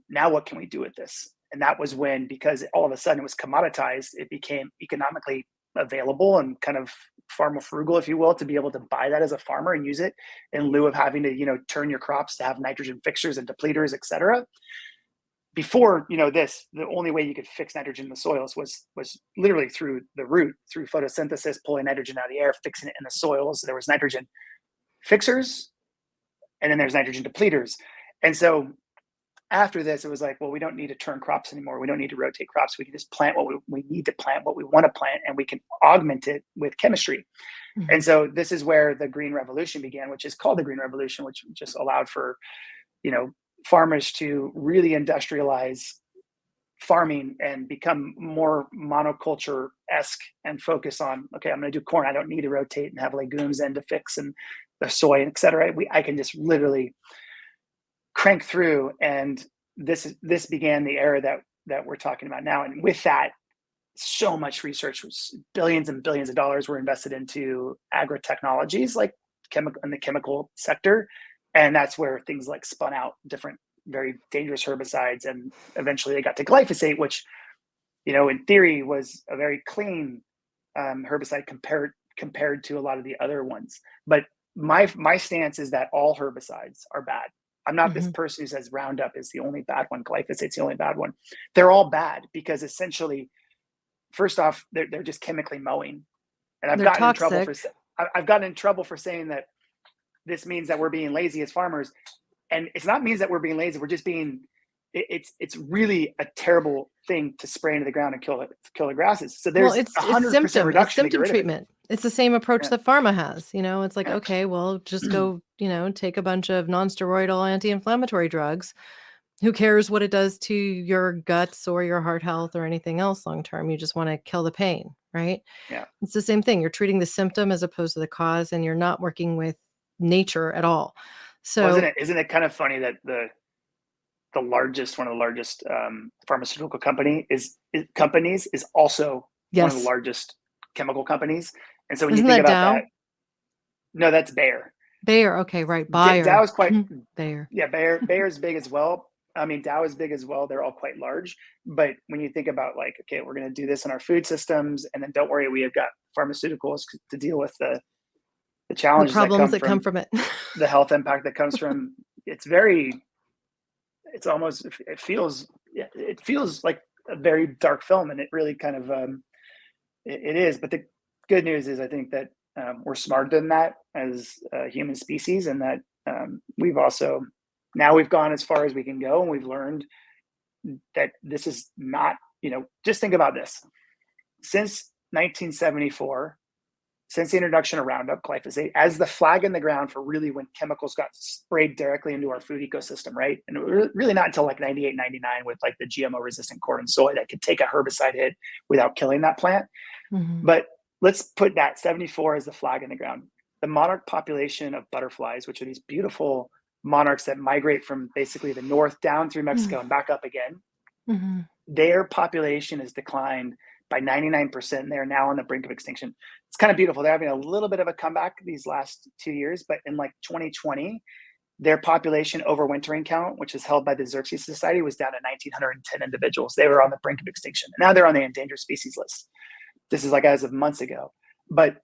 now what can we do with this? And that was when, because all of a sudden it was commoditized, it became economically available and kind of farmer frugal, if you will, to be able to buy that as a farmer and use it in lieu of having to, turn your crops to have nitrogen fixers and depleters, et cetera. Before, the only way you could fix nitrogen in the soils was literally through the root, through photosynthesis, pulling nitrogen out of the air, fixing it in the soils. So there was nitrogen fixers, and then there's nitrogen depleters. And so after this, it was like, well, we don't need to turn crops anymore. We don't need to rotate crops. We can just plant what we need to plant, what we want to plant, and we can augment it with chemistry. And so this is where the Green Revolution began, which is called the Green Revolution, which just allowed for, farmers to really industrialize farming and become more monoculture-esque and focus on, okay, I'm going to do corn. I don't need to rotate and have legumes and to fix and the soy, et cetera. I can just literally crank through. And this began the era that we're talking about now. And with that, so much research, billions and billions of dollars were invested into agri-technologies like in the chemical sector. And that's where things like spun out different very dangerous herbicides. And eventually they got to glyphosate, which, in theory was a very clean herbicide compared to a lot of the other ones. But my stance is that all herbicides are bad. I'm not this person who says Roundup is the only bad one, glyphosate's the only bad one. They're all bad because essentially, first off, they're just chemically mowing. And I've gotten in trouble for saying that this means that we're being lazy as farmers. And it's not means that we're being lazy. We're just being, it's really a terrible thing to spray into the ground and kill the grasses. So there's 100% reduction. It's symptom treatment. It's the same approach that pharma has. It's like, okay, well, just go, take a bunch of non-steroidal anti-inflammatory drugs. Who cares what it does to your guts or your heart health or anything else long term? You just want to kill the pain, right? Yeah. It's the same thing. You're treating the symptom as opposed to the cause, and you're not working with nature at all. So isn't it kind of funny that one of the largest pharmaceutical companies is also one of the largest chemical companies. And so when you think about that, no, that's Bayer. Bayer, okay, right. Bayer. Dow is quite Bayer. Yeah, Bayer is big as well. I mean, Dow is big as well. They're all quite large. But when you think about like, okay, we're going to do this in our food systems, and then don't worry, we have got pharmaceuticals to deal with the challenges, the problems that come from it, the health impact that comes from. It feels like a very dark film, and it really kind of it is. But the good news is, I think that we're smarter than that as a human species, and that we've gone as far as we can go, and we've learned that this is not, just think about this. Since 1974, since the introduction of Roundup, glyphosate, as the flag in the ground for really when chemicals got sprayed directly into our food ecosystem, right? And really not until like 98, 99 with like the GMO resistant corn and soy that could take a herbicide hit without killing that plant. But let's put that 74 as the flag in the ground. The monarch population of butterflies, which are these beautiful monarchs that migrate from basically the north down through Mexico and back up again, their population has declined by 99%. And they're now on the brink of extinction. It's kind of beautiful. They're having a little bit of a comeback these last 2 years, but in like 2020, their population overwintering count, which is held by the Xerces Society, was down to 1,910 individuals. They were on the brink of extinction. Now they're on the endangered species list. This is like as of months ago. But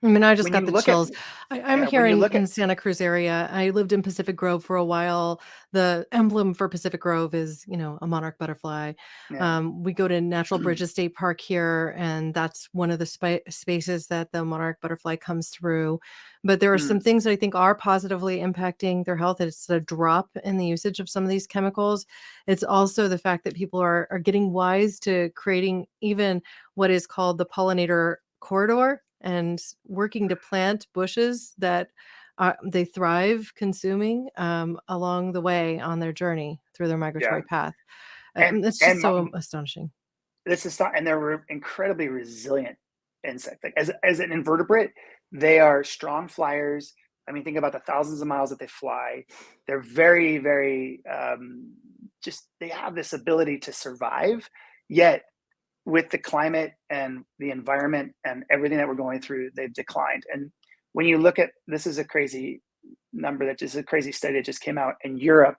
I mean, I just got the chills. I'm here in Santa Cruz area. I lived in Pacific Grove for a while. The emblem for Pacific Grove is, a monarch butterfly. Yeah. We go to Natural Bridges State Park here, and that's one of the spaces that the monarch butterfly comes through. But there are some things that I think are positively impacting their health. It's a drop in the usage of some of these chemicals. It's also the fact that people are getting wise to creating even what is called the pollinator corridor, and working to plant bushes that they thrive consuming along the way on their journey through their migratory path. And it's just so astonishing. And they're incredibly resilient insect. Like as an invertebrate, they are strong flyers. I mean, think about the thousands of miles that they fly. They're very, very they have this ability to survive, yet with the climate and the environment and everything that we're going through, they've declined. And when you look at, this is a crazy number, a crazy study that just came out in Europe.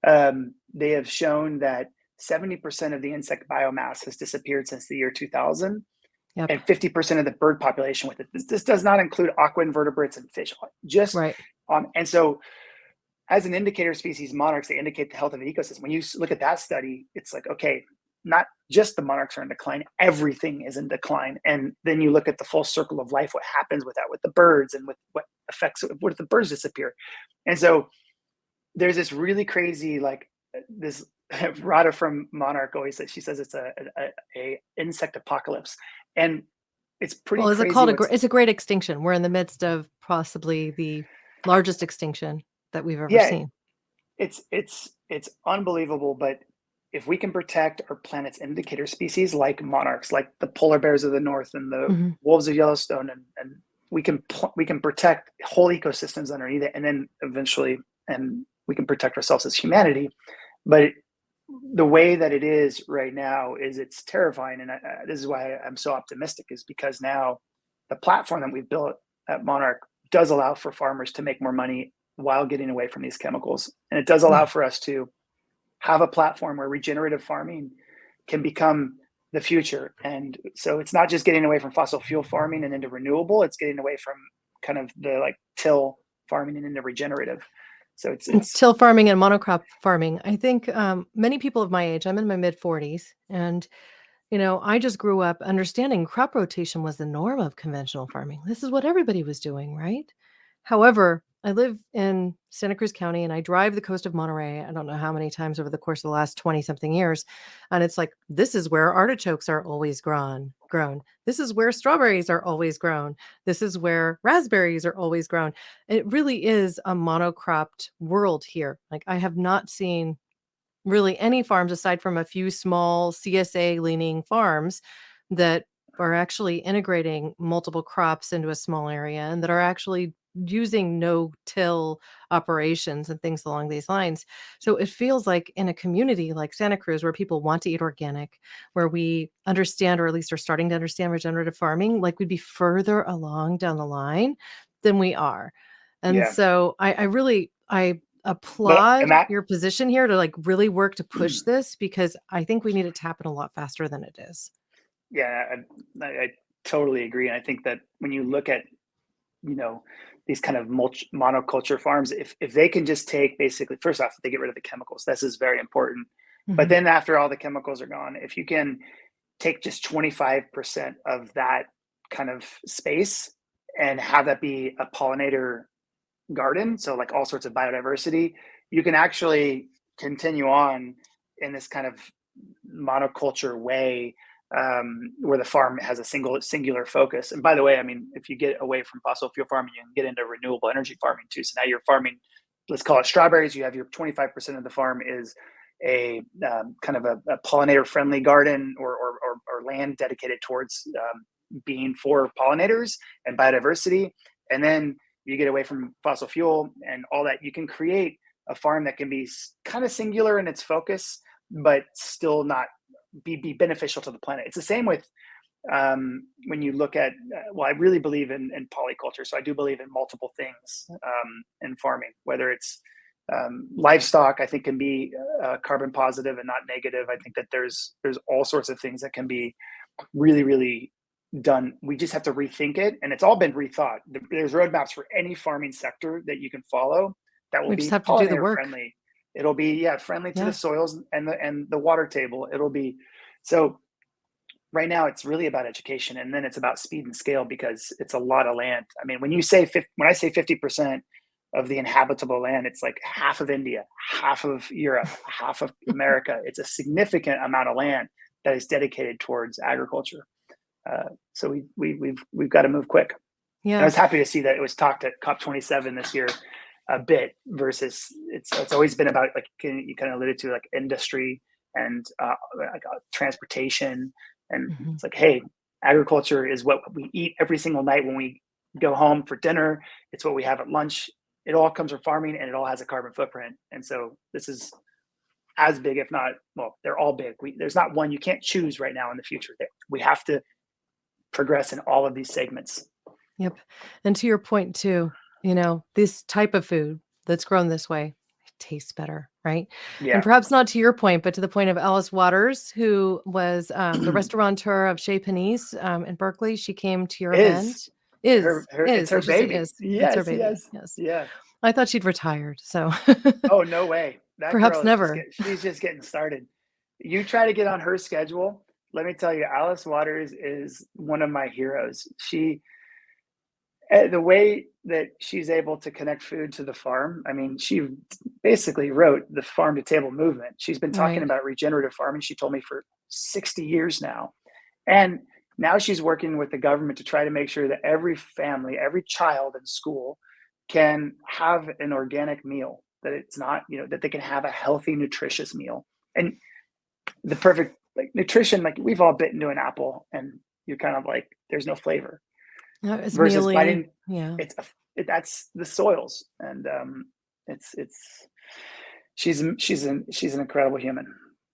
They have shown that 70% of the insect biomass has disappeared since the year 2000, and 50% of the bird population with it. This does not include aqua invertebrates and fish. And so as an indicator species, monarchs, they indicate the health of the ecosystem. When you look at that study, it's like, okay, not just the monarchs are in decline, everything is in decline. And then you look at the full circle of life, what happens with that, with the birds, and with what if the birds disappear. And so there's this really crazy, like this Rada from Monarch always says, she says it's a insect apocalypse. And it's pretty Well, is it crazy called what's, it's a great extinction. We're in the midst of possibly the largest extinction that we've ever yeah, seen. it's unbelievable. But if we can protect our planet's indicator species like monarchs, like the polar bears of the north and the Mhm. wolves of Yellowstone, and we can protect whole ecosystems underneath it, and then eventually, and we can protect ourselves as humanity. But the way that it is right now is it's terrifying, and this is why I'm so optimistic, is because now the platform that we've built at Monarch does allow for farmers to make more money while getting away from these chemicals, and it does allow Yeah. for us to have a platform where regenerative farming can become the future. And so it's not just getting away from fossil fuel farming and into renewable, it's getting away from kind of the like till farming and into regenerative. So it's Till farming and monocrop farming. I think many people of my age, I'm in my mid 40s, and I just grew up understanding crop rotation was the norm of conventional farming. This is what everybody was doing, right? However, I live in Santa Cruz County and I drive the coast of Monterey. I don't know how many times over the course of the last 20 something years. And it's like, this is where artichokes are always grown. This is where strawberries are always grown. This is where raspberries are always grown. It really is a monocropped world here. Like, I have not seen really any farms aside from a few small CSA leaning farms that are actually integrating multiple crops into a small area and that are actually using no-till operations and things along these lines. So it feels like in a community like Santa Cruz, where people want to eat organic, where we understand, or at least are starting to understand, regenerative farming, like we'd be further along down the line than we are. And yeah. so I But and applaud that your position here to like really work to push this, because I think we need it to happen a lot faster than it is. yeah, I totally agree. And I think that when you look at, you know, these kind of monoculture farms, if they can just take, basically, first off, they get rid of the chemicals. This is very important. But Mhm. then after all the chemicals are gone, if you can take just 25% of that kind of space and have that be a pollinator garden, so like all sorts of biodiversity, you can actually continue on in this kind of monoculture way, where the farm has a singular focus. And by the way, I mean, if you get away from fossil fuel farming, you can get into renewable energy farming too. So now you're farming, let's call it strawberries. You have your 25% of the farm is a kind of a pollinator friendly garden, or land dedicated towards being for pollinators and biodiversity. And then you get away from fossil fuel and all that. You can create a farm that can be kind of singular in its focus, but still not be beneficial to the planet. It's the same with when you look at, well, I really believe in polyculture. So I do believe in multiple things in farming, whether it's livestock, I think can be carbon positive and not negative. I think that there's all sorts of things that can be really, really done. We just have to rethink it, and it's all been rethought. There's roadmaps for any farming sector that you can follow that will We just be have to do the pollinator work. friendly. It'll be, yeah, friendly to the Yeah. soils and the water table. It'll be, so right now it's really about education, and then it's about speed and scale, because it's a lot of land. I mean, when I say 50% of the inhabitable land, it's like half of India, half of Europe, half of America. It's a significant amount of land that is dedicated towards agriculture. So we've got to move quick. And I Yeah. was happy to see that it was talked at COP27 this year a bit, versus it's always been about, like you kind of alluded to, like industry and like transportation. And Mhm. it's like, hey, agriculture is what we eat every single night when we go home for dinner. It's what we have at lunch. It all comes from farming, and it all has a carbon footprint. And so this is as big, if not, well, they're all big. There's not one you can't choose right now in the future. We have to progress in all of these segments. Yep. And to your point too, this type of food that's grown this way, it tastes better, right? And Yeah. perhaps not to your point, but to the point of Alice Waters, who was the restaurateur of Chez Panisse in Berkeley. She came to your Is event. it's I her should say baby. is. It's her Yes, baby. yes, Yes. yeah. I thought she'd retired. So Oh, no way. That perhaps girl is never. she's just getting started. You try to get on her schedule. Let me tell you, Alice Waters is one of my heroes. the way that she's able to connect food to the farm, I mean, she basically wrote the farm to table movement. She's been talking Right. about regenerative farming, she told me, for 60 years now. And now she's working with the government to try to make sure that every family, every child in school can have an organic meal, that it's not, that they can have a healthy, nutritious meal. And the perfect, like, nutrition, like, we've all bitten into an apple and you're kind of like, there's no flavor, It's versus mealy. biting, Yeah. that's the soils. And it's she's an incredible human.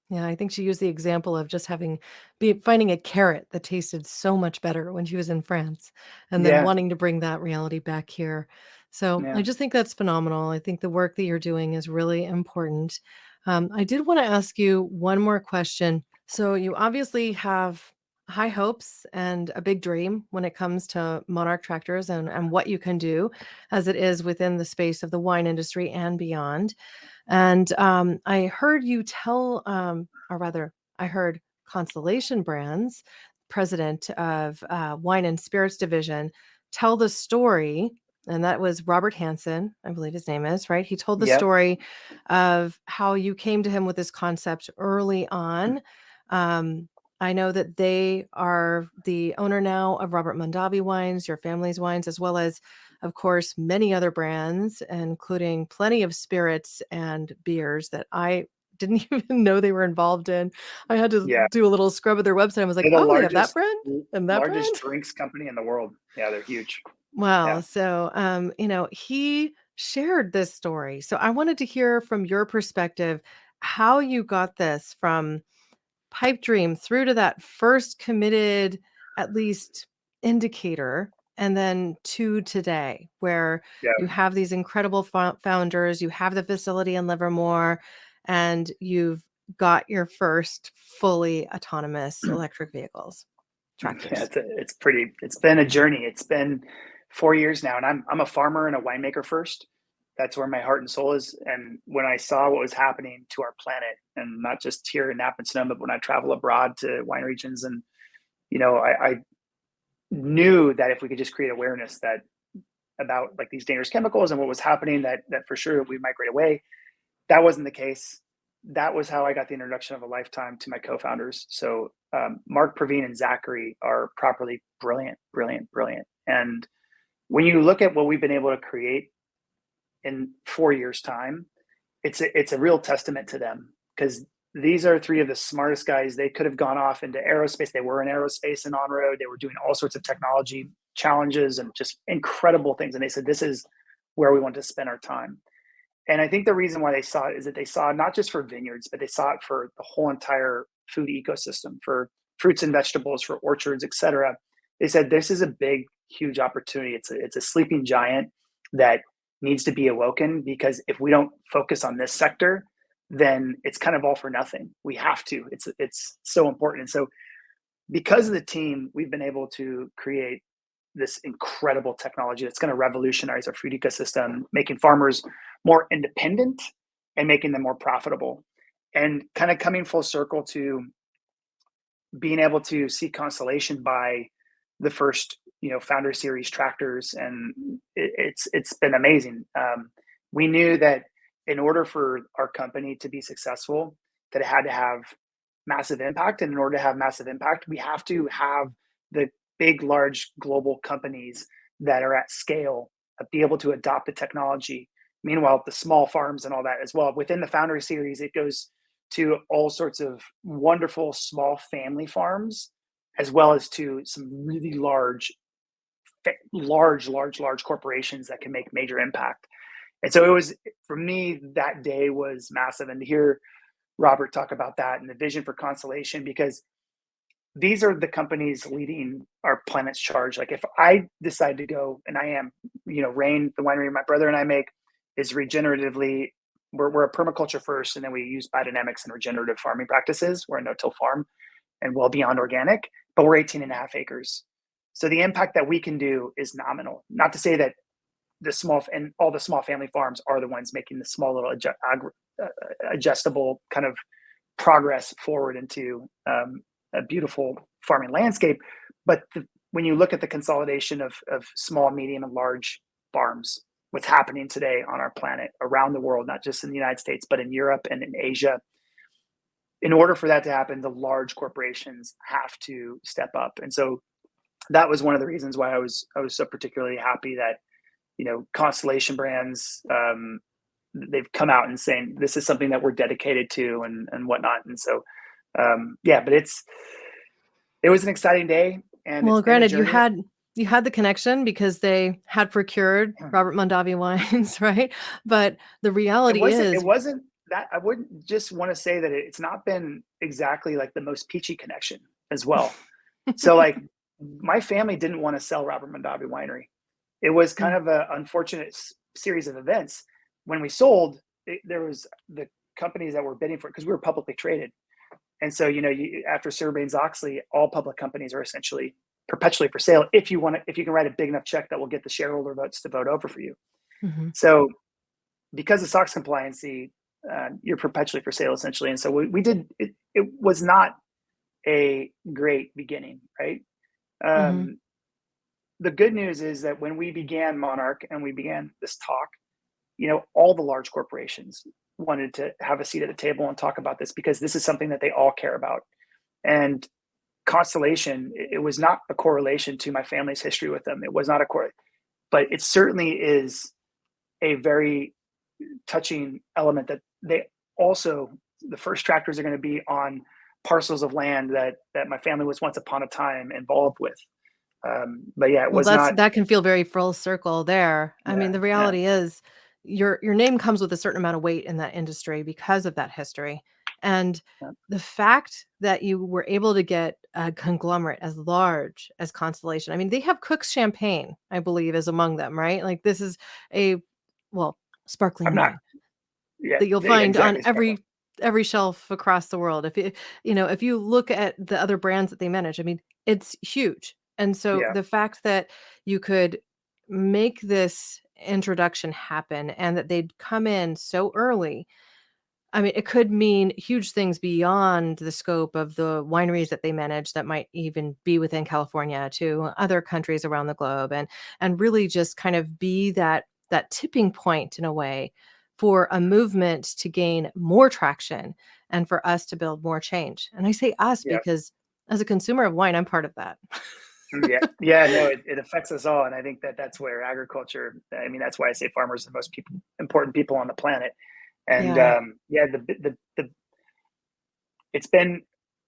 Yeah, I think she used the example of just finding a carrot that tasted so much better when she was in France, and then Yeah, wanting to bring that reality back here. So I yeah, just think that's phenomenal. I think the work that you're doing is really important. I did want to ask you one more question. So you obviously have high hopes and a big dream when it comes to Monarch tractors and what you can do as it is within the space of the wine industry and beyond. And I heard you tell, or rather, I heard Constellation Brands, president of Wine and Spirits Division, tell the story. And that was Robert Hansen, I believe his name is, right? He told the yep, story of how you came to him with this concept early on. Um, I know that they are the owner now of Robert Mondavi Wines, your family's wines, as well as, of course, many other brands, including plenty of spirits and beers that I didn't even know they were involved in. I had to yeah. do a little scrub of their website. I was like, They're the oh, they have that brand and that largest brand. drinks company in the world. Yeah, they're huge. Wow. Yeah. So, he shared this story. So I wanted to hear from your perspective how you got this from pipe dream through to that first committed, at least indicator, and then to today, where you Yeah. have these incredible founders, you have the facility in Livermore, and you've got your first fully autonomous electric vehicles, Yeah, tractors. it's been a journey. It's been 4 years now, and I'm a farmer and a winemaker first. That's where my heart and soul is. And when I saw what was happening to our planet, and not just here in Napa and Sonoma, but when I travel abroad to wine regions, and I knew that if we could just create awareness that about, like, these dangerous chemicals and what was happening, that for sure we migrate away. That wasn't the case. That was how I got the introduction of a lifetime to my co-founders. So Mark, Praveen, and Zachary are properly brilliant, brilliant, brilliant. And when you look at what we've been able to create in 4 years' time, it's a real testament to them, because these are three of the smartest guys. They could have gone off into aerospace. They were in aerospace and on road. They were doing all sorts of technology challenges and just incredible things. And they said, this is where we want to spend our time. And I think the reason why they saw it is that they saw it not just for vineyards, but they saw it for the whole entire food ecosystem, for fruits and vegetables, for orchards, et cetera. They said, this is a big, huge opportunity. It's a sleeping giant that needs to be awoken, because if we don't focus on this sector, then it's kind of all for nothing. We have to. It's so important. And so, because of the team, we've been able to create this incredible technology that's going to revolutionize our food ecosystem, making farmers more independent and making them more profitable. And kind of coming full circle to being able to see Constellation buy the first, founder series tractors, and it's been amazing. We knew that in order for our company to be successful, that it had to have massive impact, and in order to have massive impact, we have to have the big, large global companies that are at scale be able to adopt the technology. Meanwhile, the small farms and all that as well. Within the founder series, it goes to all sorts of wonderful small family farms, as well as to some really large corporations that can make major impact. And so it was, for me, that day was massive. And to hear Robert talk about that and the vision for Constellation, because these are the companies leading our planet's charge. Like, if I decide to go, and I am, Rain, the winery my brother and I make, is regeneratively, we're a permaculture first, and then we use biodynamics and regenerative farming practices. We're a no-till farm and well beyond organic, but we're 18 and a half acres. So the impact that we can do is nominal. Not to say that all the small family farms are the ones making the small little adjustable kind of progress forward into a beautiful farming landscape. But when you look at the consolidation of small, medium, and large farms, what's happening today on our planet around the world, not just in the United States, but in Europe and in Asia, in order for that to happen, the large corporations have to step up. And so that was one of the reasons why I was so particularly happy that, Constellation Brands, they've come out and saying this is something that we're dedicated to and whatnot. And so, but it was an exciting day. And well, it's been a granted, journey. you had the connection because they had procured Robert Mondavi wines, right? But the reality It wasn't that. I wouldn't just want to say that it's not been exactly like the most peachy connection as well. So like my family didn't want to sell Robert Mondavi Winery. It was kind of an unfortunate series of events. When we sold, there was the companies that were bidding for it because we were publicly traded. And so, after Sarbanes-Oxley, all public companies are essentially perpetually for sale if you can write a big enough check that will get the shareholder votes to vote over for you. Mm-hmm. So because of SOX compliancy, you're perpetually for sale essentially. And so we did, it was not a great beginning, right? The good news is that when we began Monarch and we began this talk, all the large corporations wanted to have a seat at the table and talk about this because this is something that they all care about. And Constellation, it was not a correlation to my family's history with them. It was not a correlation, but it certainly is a very touching element that they also, the first tractors are going to be on parcels of land that my family was once upon a time involved with. But yeah, it was not. That can feel very full circle there. I mean, the reality is your name comes with a certain amount of weight in that industry because of that history. And the fact that you were able to get a conglomerate as large as Constellation, I mean, they have Cook's Champagne, I believe, is among them, right? Like this is sparkling wine that you'll find on every shelf across the world. If you look at the other brands that they manage, I mean, it's huge. And so the fact that you could make this introduction happen and that they'd come in so early, I mean, it could mean huge things beyond the scope of the wineries that they manage that might even be within California to other countries around the globe and really just kind of be that tipping point in a way for a movement to gain more traction and for us to build more change. And I say us because as a consumer of wine, I'm part of that. No, it affects us all. And I think that's where agriculture, I mean, that's why I say farmers are the most important people on the planet. And it's been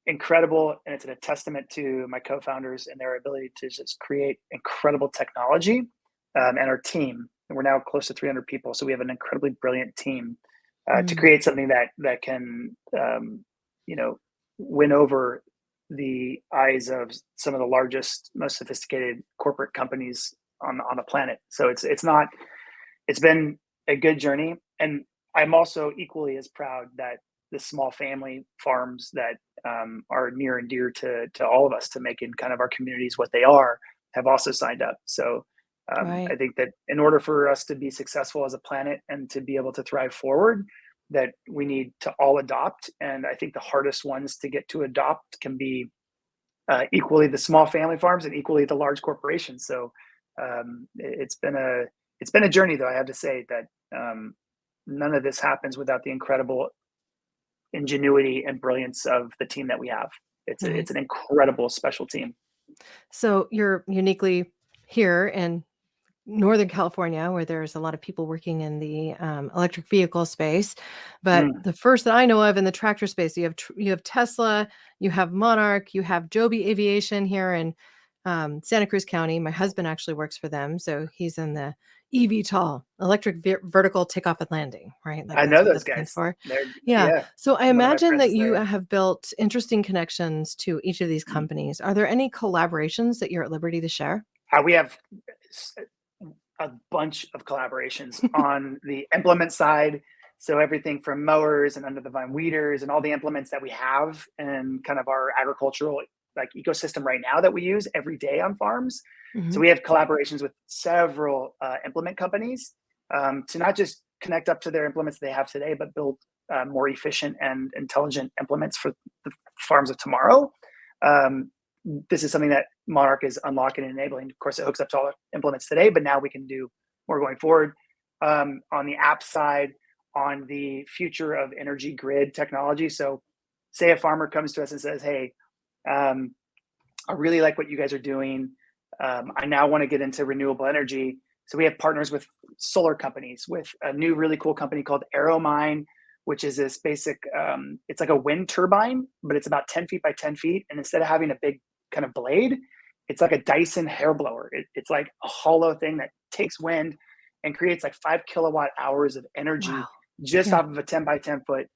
incredible. And it's a testament to my co-founders and their ability to just create incredible technology and our team. And we're now close to 300 people. So we have an incredibly brilliant team to create something that can, win over the eyes of some of the largest, most sophisticated corporate companies on the planet. So it's been a good journey. And I'm also equally as proud that the small family farms that are near and dear to all of us to making kind of our communities what they are have also signed up. So I think that in order for us to be successful as a planet and to be able to thrive forward, that we need to all adopt. And I think the hardest ones to get to adopt can be equally the small family farms and equally the large corporations. So it's been a journey, though. I have to say that none of this happens without the incredible ingenuity and brilliance of the team that we have. It's an incredible special team. So you're uniquely here in Northern California, where there's a lot of people working in the electric vehicle space. But the first that I know of in the tractor space, you have Tesla, you have Monarch, you have Joby Aviation here in Santa Cruz County. My husband actually works for them. So he's in the eVTOL, electric vertical takeoff and landing, right? Like I know those guys. For. Yeah. So I imagine that you have built interesting connections to each of these companies. Are there any collaborations that you're at liberty to share? We have a bunch of collaborations on the implement side. So everything from mowers and under the vine weeders and all the implements that we have and kind of our agricultural ecosystem right now that we use every day on farms. So we have collaborations with several implement companies to not just connect up to their implements they have today, but build more efficient and intelligent implements for the farms of tomorrow. this is something that Monarch is unlocking and enabling. Of course, it hooks up to all the implements today, but now we can do more going forward. On the app side, on the future of energy grid technology. So say a farmer comes to us and says, hey, I really like what you guys are doing. I now want to get into renewable energy. So we have partners with solar companies, with a new really cool company called Aeromine, which is this basic, it's like a wind turbine, but it's about 10 feet by 10 feet. And instead of having a big kind of blade, it's like a Dyson hair blower. It's like a hollow thing that takes wind and creates like 5 kilowatt hours of energy just off of a 10 by 10 foot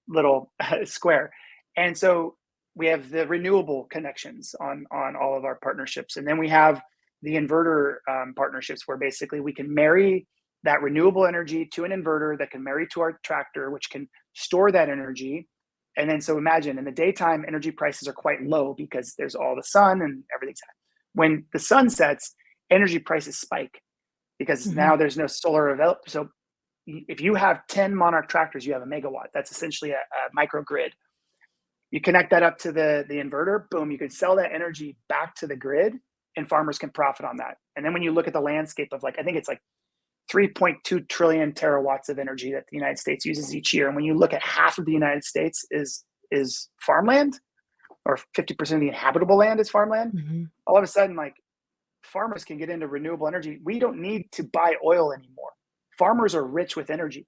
little square. And so we have the renewable connections on all of our partnerships. And then we have the inverter partnerships where basically we can marry that renewable energy to an inverter that can marry to our tractor, which can store that energy. And then, so imagine in the daytime, energy prices are quite low because there's all the sun and everything's happening. When the sun sets, energy prices spike because now there's no solar available. So if you have 10 Monarch tractors, you have a megawatt. That's essentially a microgrid. You connect that up to the inverter, boom, you can sell that energy back to the grid and farmers can profit on that. And then when you look at the landscape of like, I think it's like 3.2 trillion terawatts of energy that the United States uses each year. And when you look at half of the United States is farmland, or 50% of the inhabitable land is farmland, all of a sudden, like, farmers can get into renewable energy. We don't need to buy oil anymore. Farmers are rich with energy.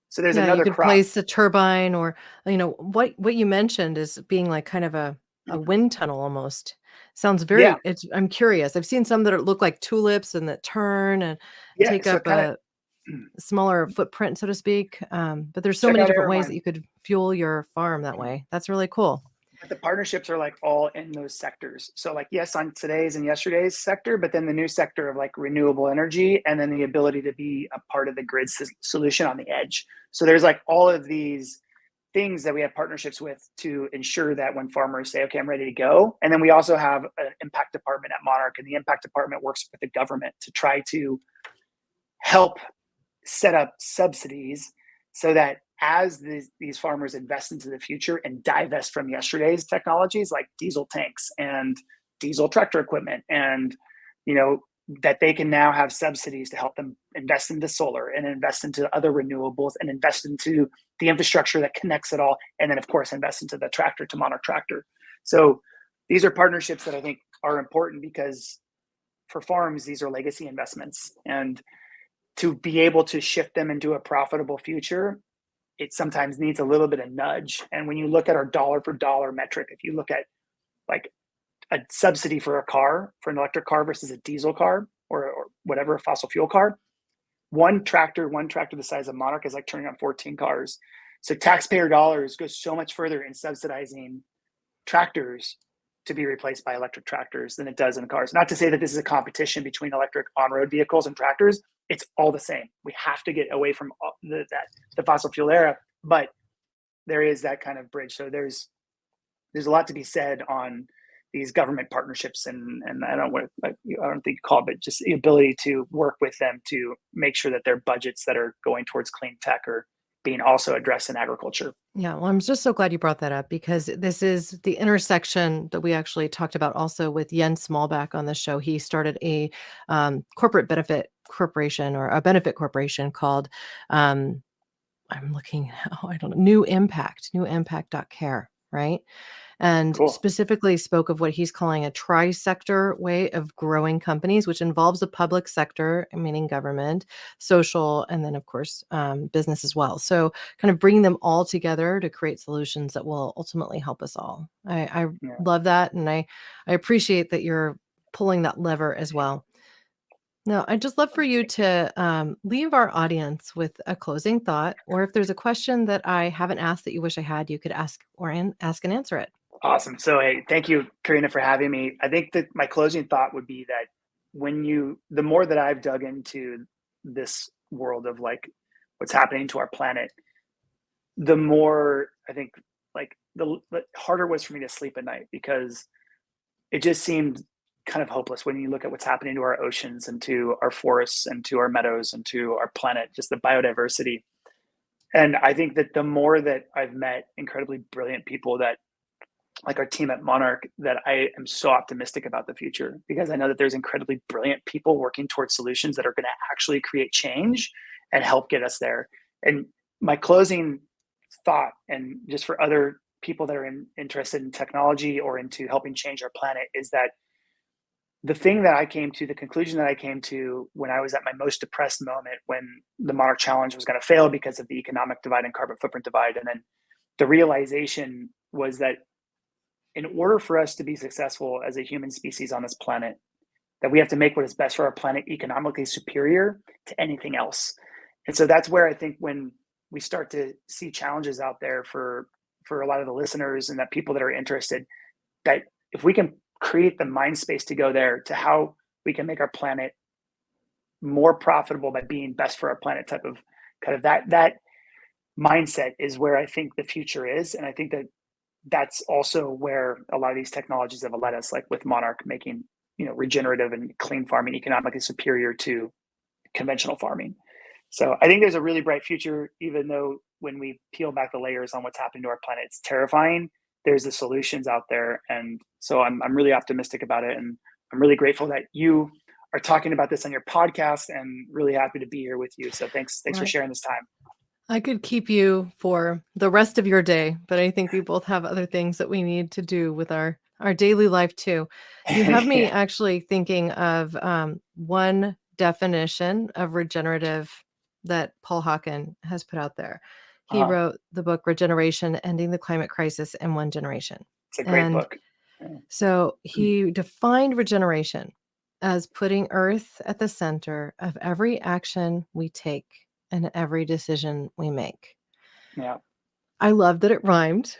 So there's Yeah, you another could crop. place a turbine or, what you mentioned is being like kind of a wind tunnel almost. Sounds Yeah. I'm curious. I've seen some that look like tulips and that turn and Yeah. take So up kind of a smaller footprint, so to speak. But there's so check many out different ways that Airmine. you could fuel your farm that way. That's really cool. But the partnerships are like all in those sectors. So like, yes, on today's and yesterday's sector, but then the new sector of like renewable energy, and then the ability to be a part of the grid solution on the edge. So there's like all of these things that we have partnerships with to ensure that when farmers say, okay, I'm ready to go. And then we also have an impact department at Monarch, and the impact department works with the government to try to help set up subsidies so that as these farmers invest into the future and divest from yesterday's technologies like diesel tanks and diesel tractor equipment, and that they can now have subsidies to help them invest into solar and invest into other renewables and invest into the infrastructure that connects it all, and then of course invest into the tractor to Monarch tractor. So these are partnerships that I think are important because for farms, these are legacy investments, and to be able to shift them into a profitable future, it sometimes needs a little bit of nudge. And when you look at our dollar for dollar metric, if you look at like a subsidy for a car, for an electric car versus a diesel car or whatever, a fossil fuel car, one tractor the size of Monarch is like turning on 14 cars. So taxpayer dollars go so much further in subsidizing tractors to be replaced by electric tractors than it does in cars. Not to say that this is a competition between electric on-road vehicles and tractors. It's all the same. We have to get away from the fossil fuel era, but there is that kind of bridge. So there's a lot to be said on these government partnerships, and I don't think you call it, but just the ability to work with them to make sure that their budgets that are going towards clean tech are being also addressed in agriculture. Yeah, well, I'm just so glad you brought that up because this is the intersection that we actually talked about also with Jens Smallback on the show. He started a corporate benefit corporation, or a benefit corporation called, I'm looking, I don't know, New Impact.care, right? And Cool. specifically spoke of what he's calling a tri-sector way of growing companies, which involves the public sector, meaning government, social, and then of course business as well. So kind of bringing them all together to create solutions that will ultimately help us all. I love that, and I appreciate that you're pulling that lever as well. Now, I'd just love for you to leave our audience with a closing thought, or if there's a question that I haven't asked that you wish I had, you could ask ask and answer it. Awesome. So, hey, thank you, Karina, for having me. I think that my closing thought would be that the more that I've dug into this world of like what's happening to our planet, the more I think like the harder it was for me to sleep at night, because it just seemed kind of hopeless when you look at what's happening to our oceans and to our forests and to our meadows and to our planet, just the biodiversity. And I think that the more that I've met incredibly brilliant people that like our team at Monarch, that I am so optimistic about the future, because I know that there's incredibly brilliant people working towards solutions that are going to actually create change and help get us there. And my closing thought, and just for other people that are interested in technology or into helping change our planet, is that the conclusion that I came to when I was at my most depressed moment, when the Monarch Challenge was going to fail because of the economic divide and carbon footprint divide. And then the realization was that in order for us to be successful as a human species on this planet, that we have to make what is best for our planet economically superior to anything else. And so that's where I think when we start to see challenges out there for a lot of the listeners and that people that are interested, that if we can create the mind space to go there to how we can make our planet more profitable by being best for our planet type of kind of that mindset is where I think the future is. And I think that that's also where a lot of these technologies have led us, like with Monarch making, regenerative and clean farming economically superior to conventional farming. So I think there's a really bright future, even though when we peel back the layers on what's happening to our planet, it's terrifying. There's the solutions out there. And so I'm really optimistic about it. And I'm really grateful that you are talking about this on your podcast, and really happy to be here with you. So thanks for sharing this time. I could keep you for the rest of your day, but I think we both have other things that we need to do with our daily life too. You have me actually thinking of one definition of regenerative that Paul Hawken has put out there. He wrote the book Regeneration, Ending the Climate Crisis in One Generation. It's a great book. So he defined regeneration as putting Earth at the center of every action we take and every decision we make. Yeah. I love that it rhymed.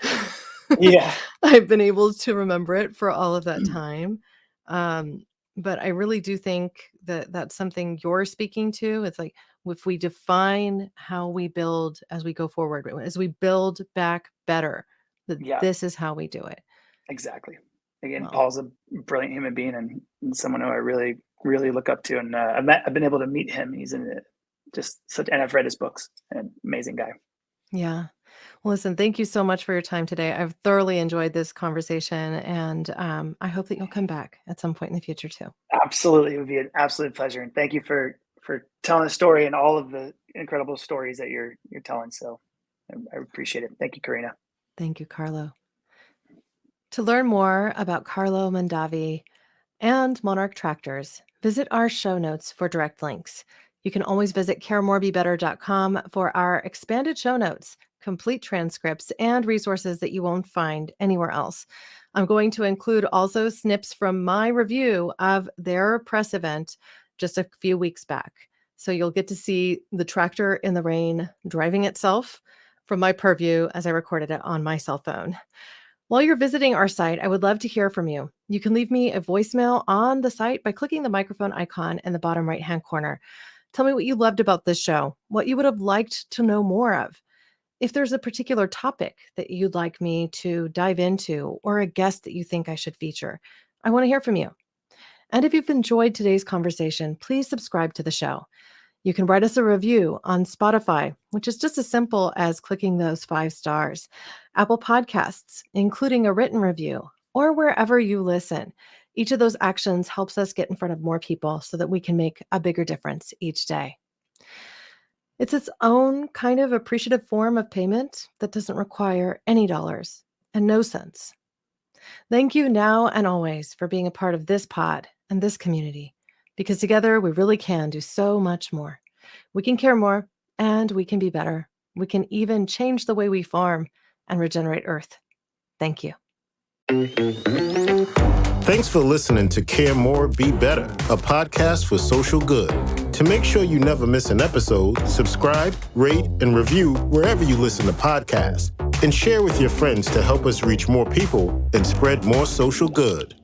Yeah. I've been able to remember it for all of that time. But I really do think that that's something you're speaking to. It's like, if we define how we build as we go forward, as we build back better, this is how we do it. Exactly. Again, Paul's a brilliant human being and someone who I really, really look up to. And I've been able to meet him. He's and I've read his books. An amazing guy. Yeah. Well, listen, thank you so much for your time today. I've thoroughly enjoyed this conversation, and I hope that you'll come back at some point in the future too. Absolutely. It would be an absolute pleasure. And thank you for telling the story and all of the incredible stories that you're telling. So I appreciate it. Thank you, Karina. Thank you, Carlo. To learn more about Carlo Mondavi and Monarch Tractors, visit our show notes for direct links. You can always visit caremorebebetter.com for our expanded show notes, complete transcripts, and resources that you won't find anywhere else. I'm going to include also snips from my review of their press event just a few weeks back. So you'll get to see the tractor in the rain driving itself from my purview as I recorded it on my cell phone. While you're visiting our site, I would love to hear from you. You can leave me a voicemail on the site by clicking the microphone icon in the bottom right-hand corner. Tell me what you loved about this show, what you would have liked to know more of. If there's a particular topic that you'd like me to dive into, or a guest that you think I should feature, I want to hear from you. And if you've enjoyed today's conversation, please subscribe to the show. You can write us a review on Spotify, which is just as simple as clicking those 5 stars, Apple Podcasts, including a written review, or wherever you listen. Each of those actions helps us get in front of more people so that we can make a bigger difference each day. It's its own kind of appreciative form of payment that doesn't require any dollars and no cents. Thank you now and always for being a part of this pod and this community, because together we really can do so much more. We can care more, and we can be better. We can even change the way we farm and regenerate Earth. Thank you. Thanks for listening to Care More, Be Better, a podcast for social good. To make sure you never miss an episode, subscribe, rate, and review wherever you listen to podcasts, and share with your friends to help us reach more people and spread more social good.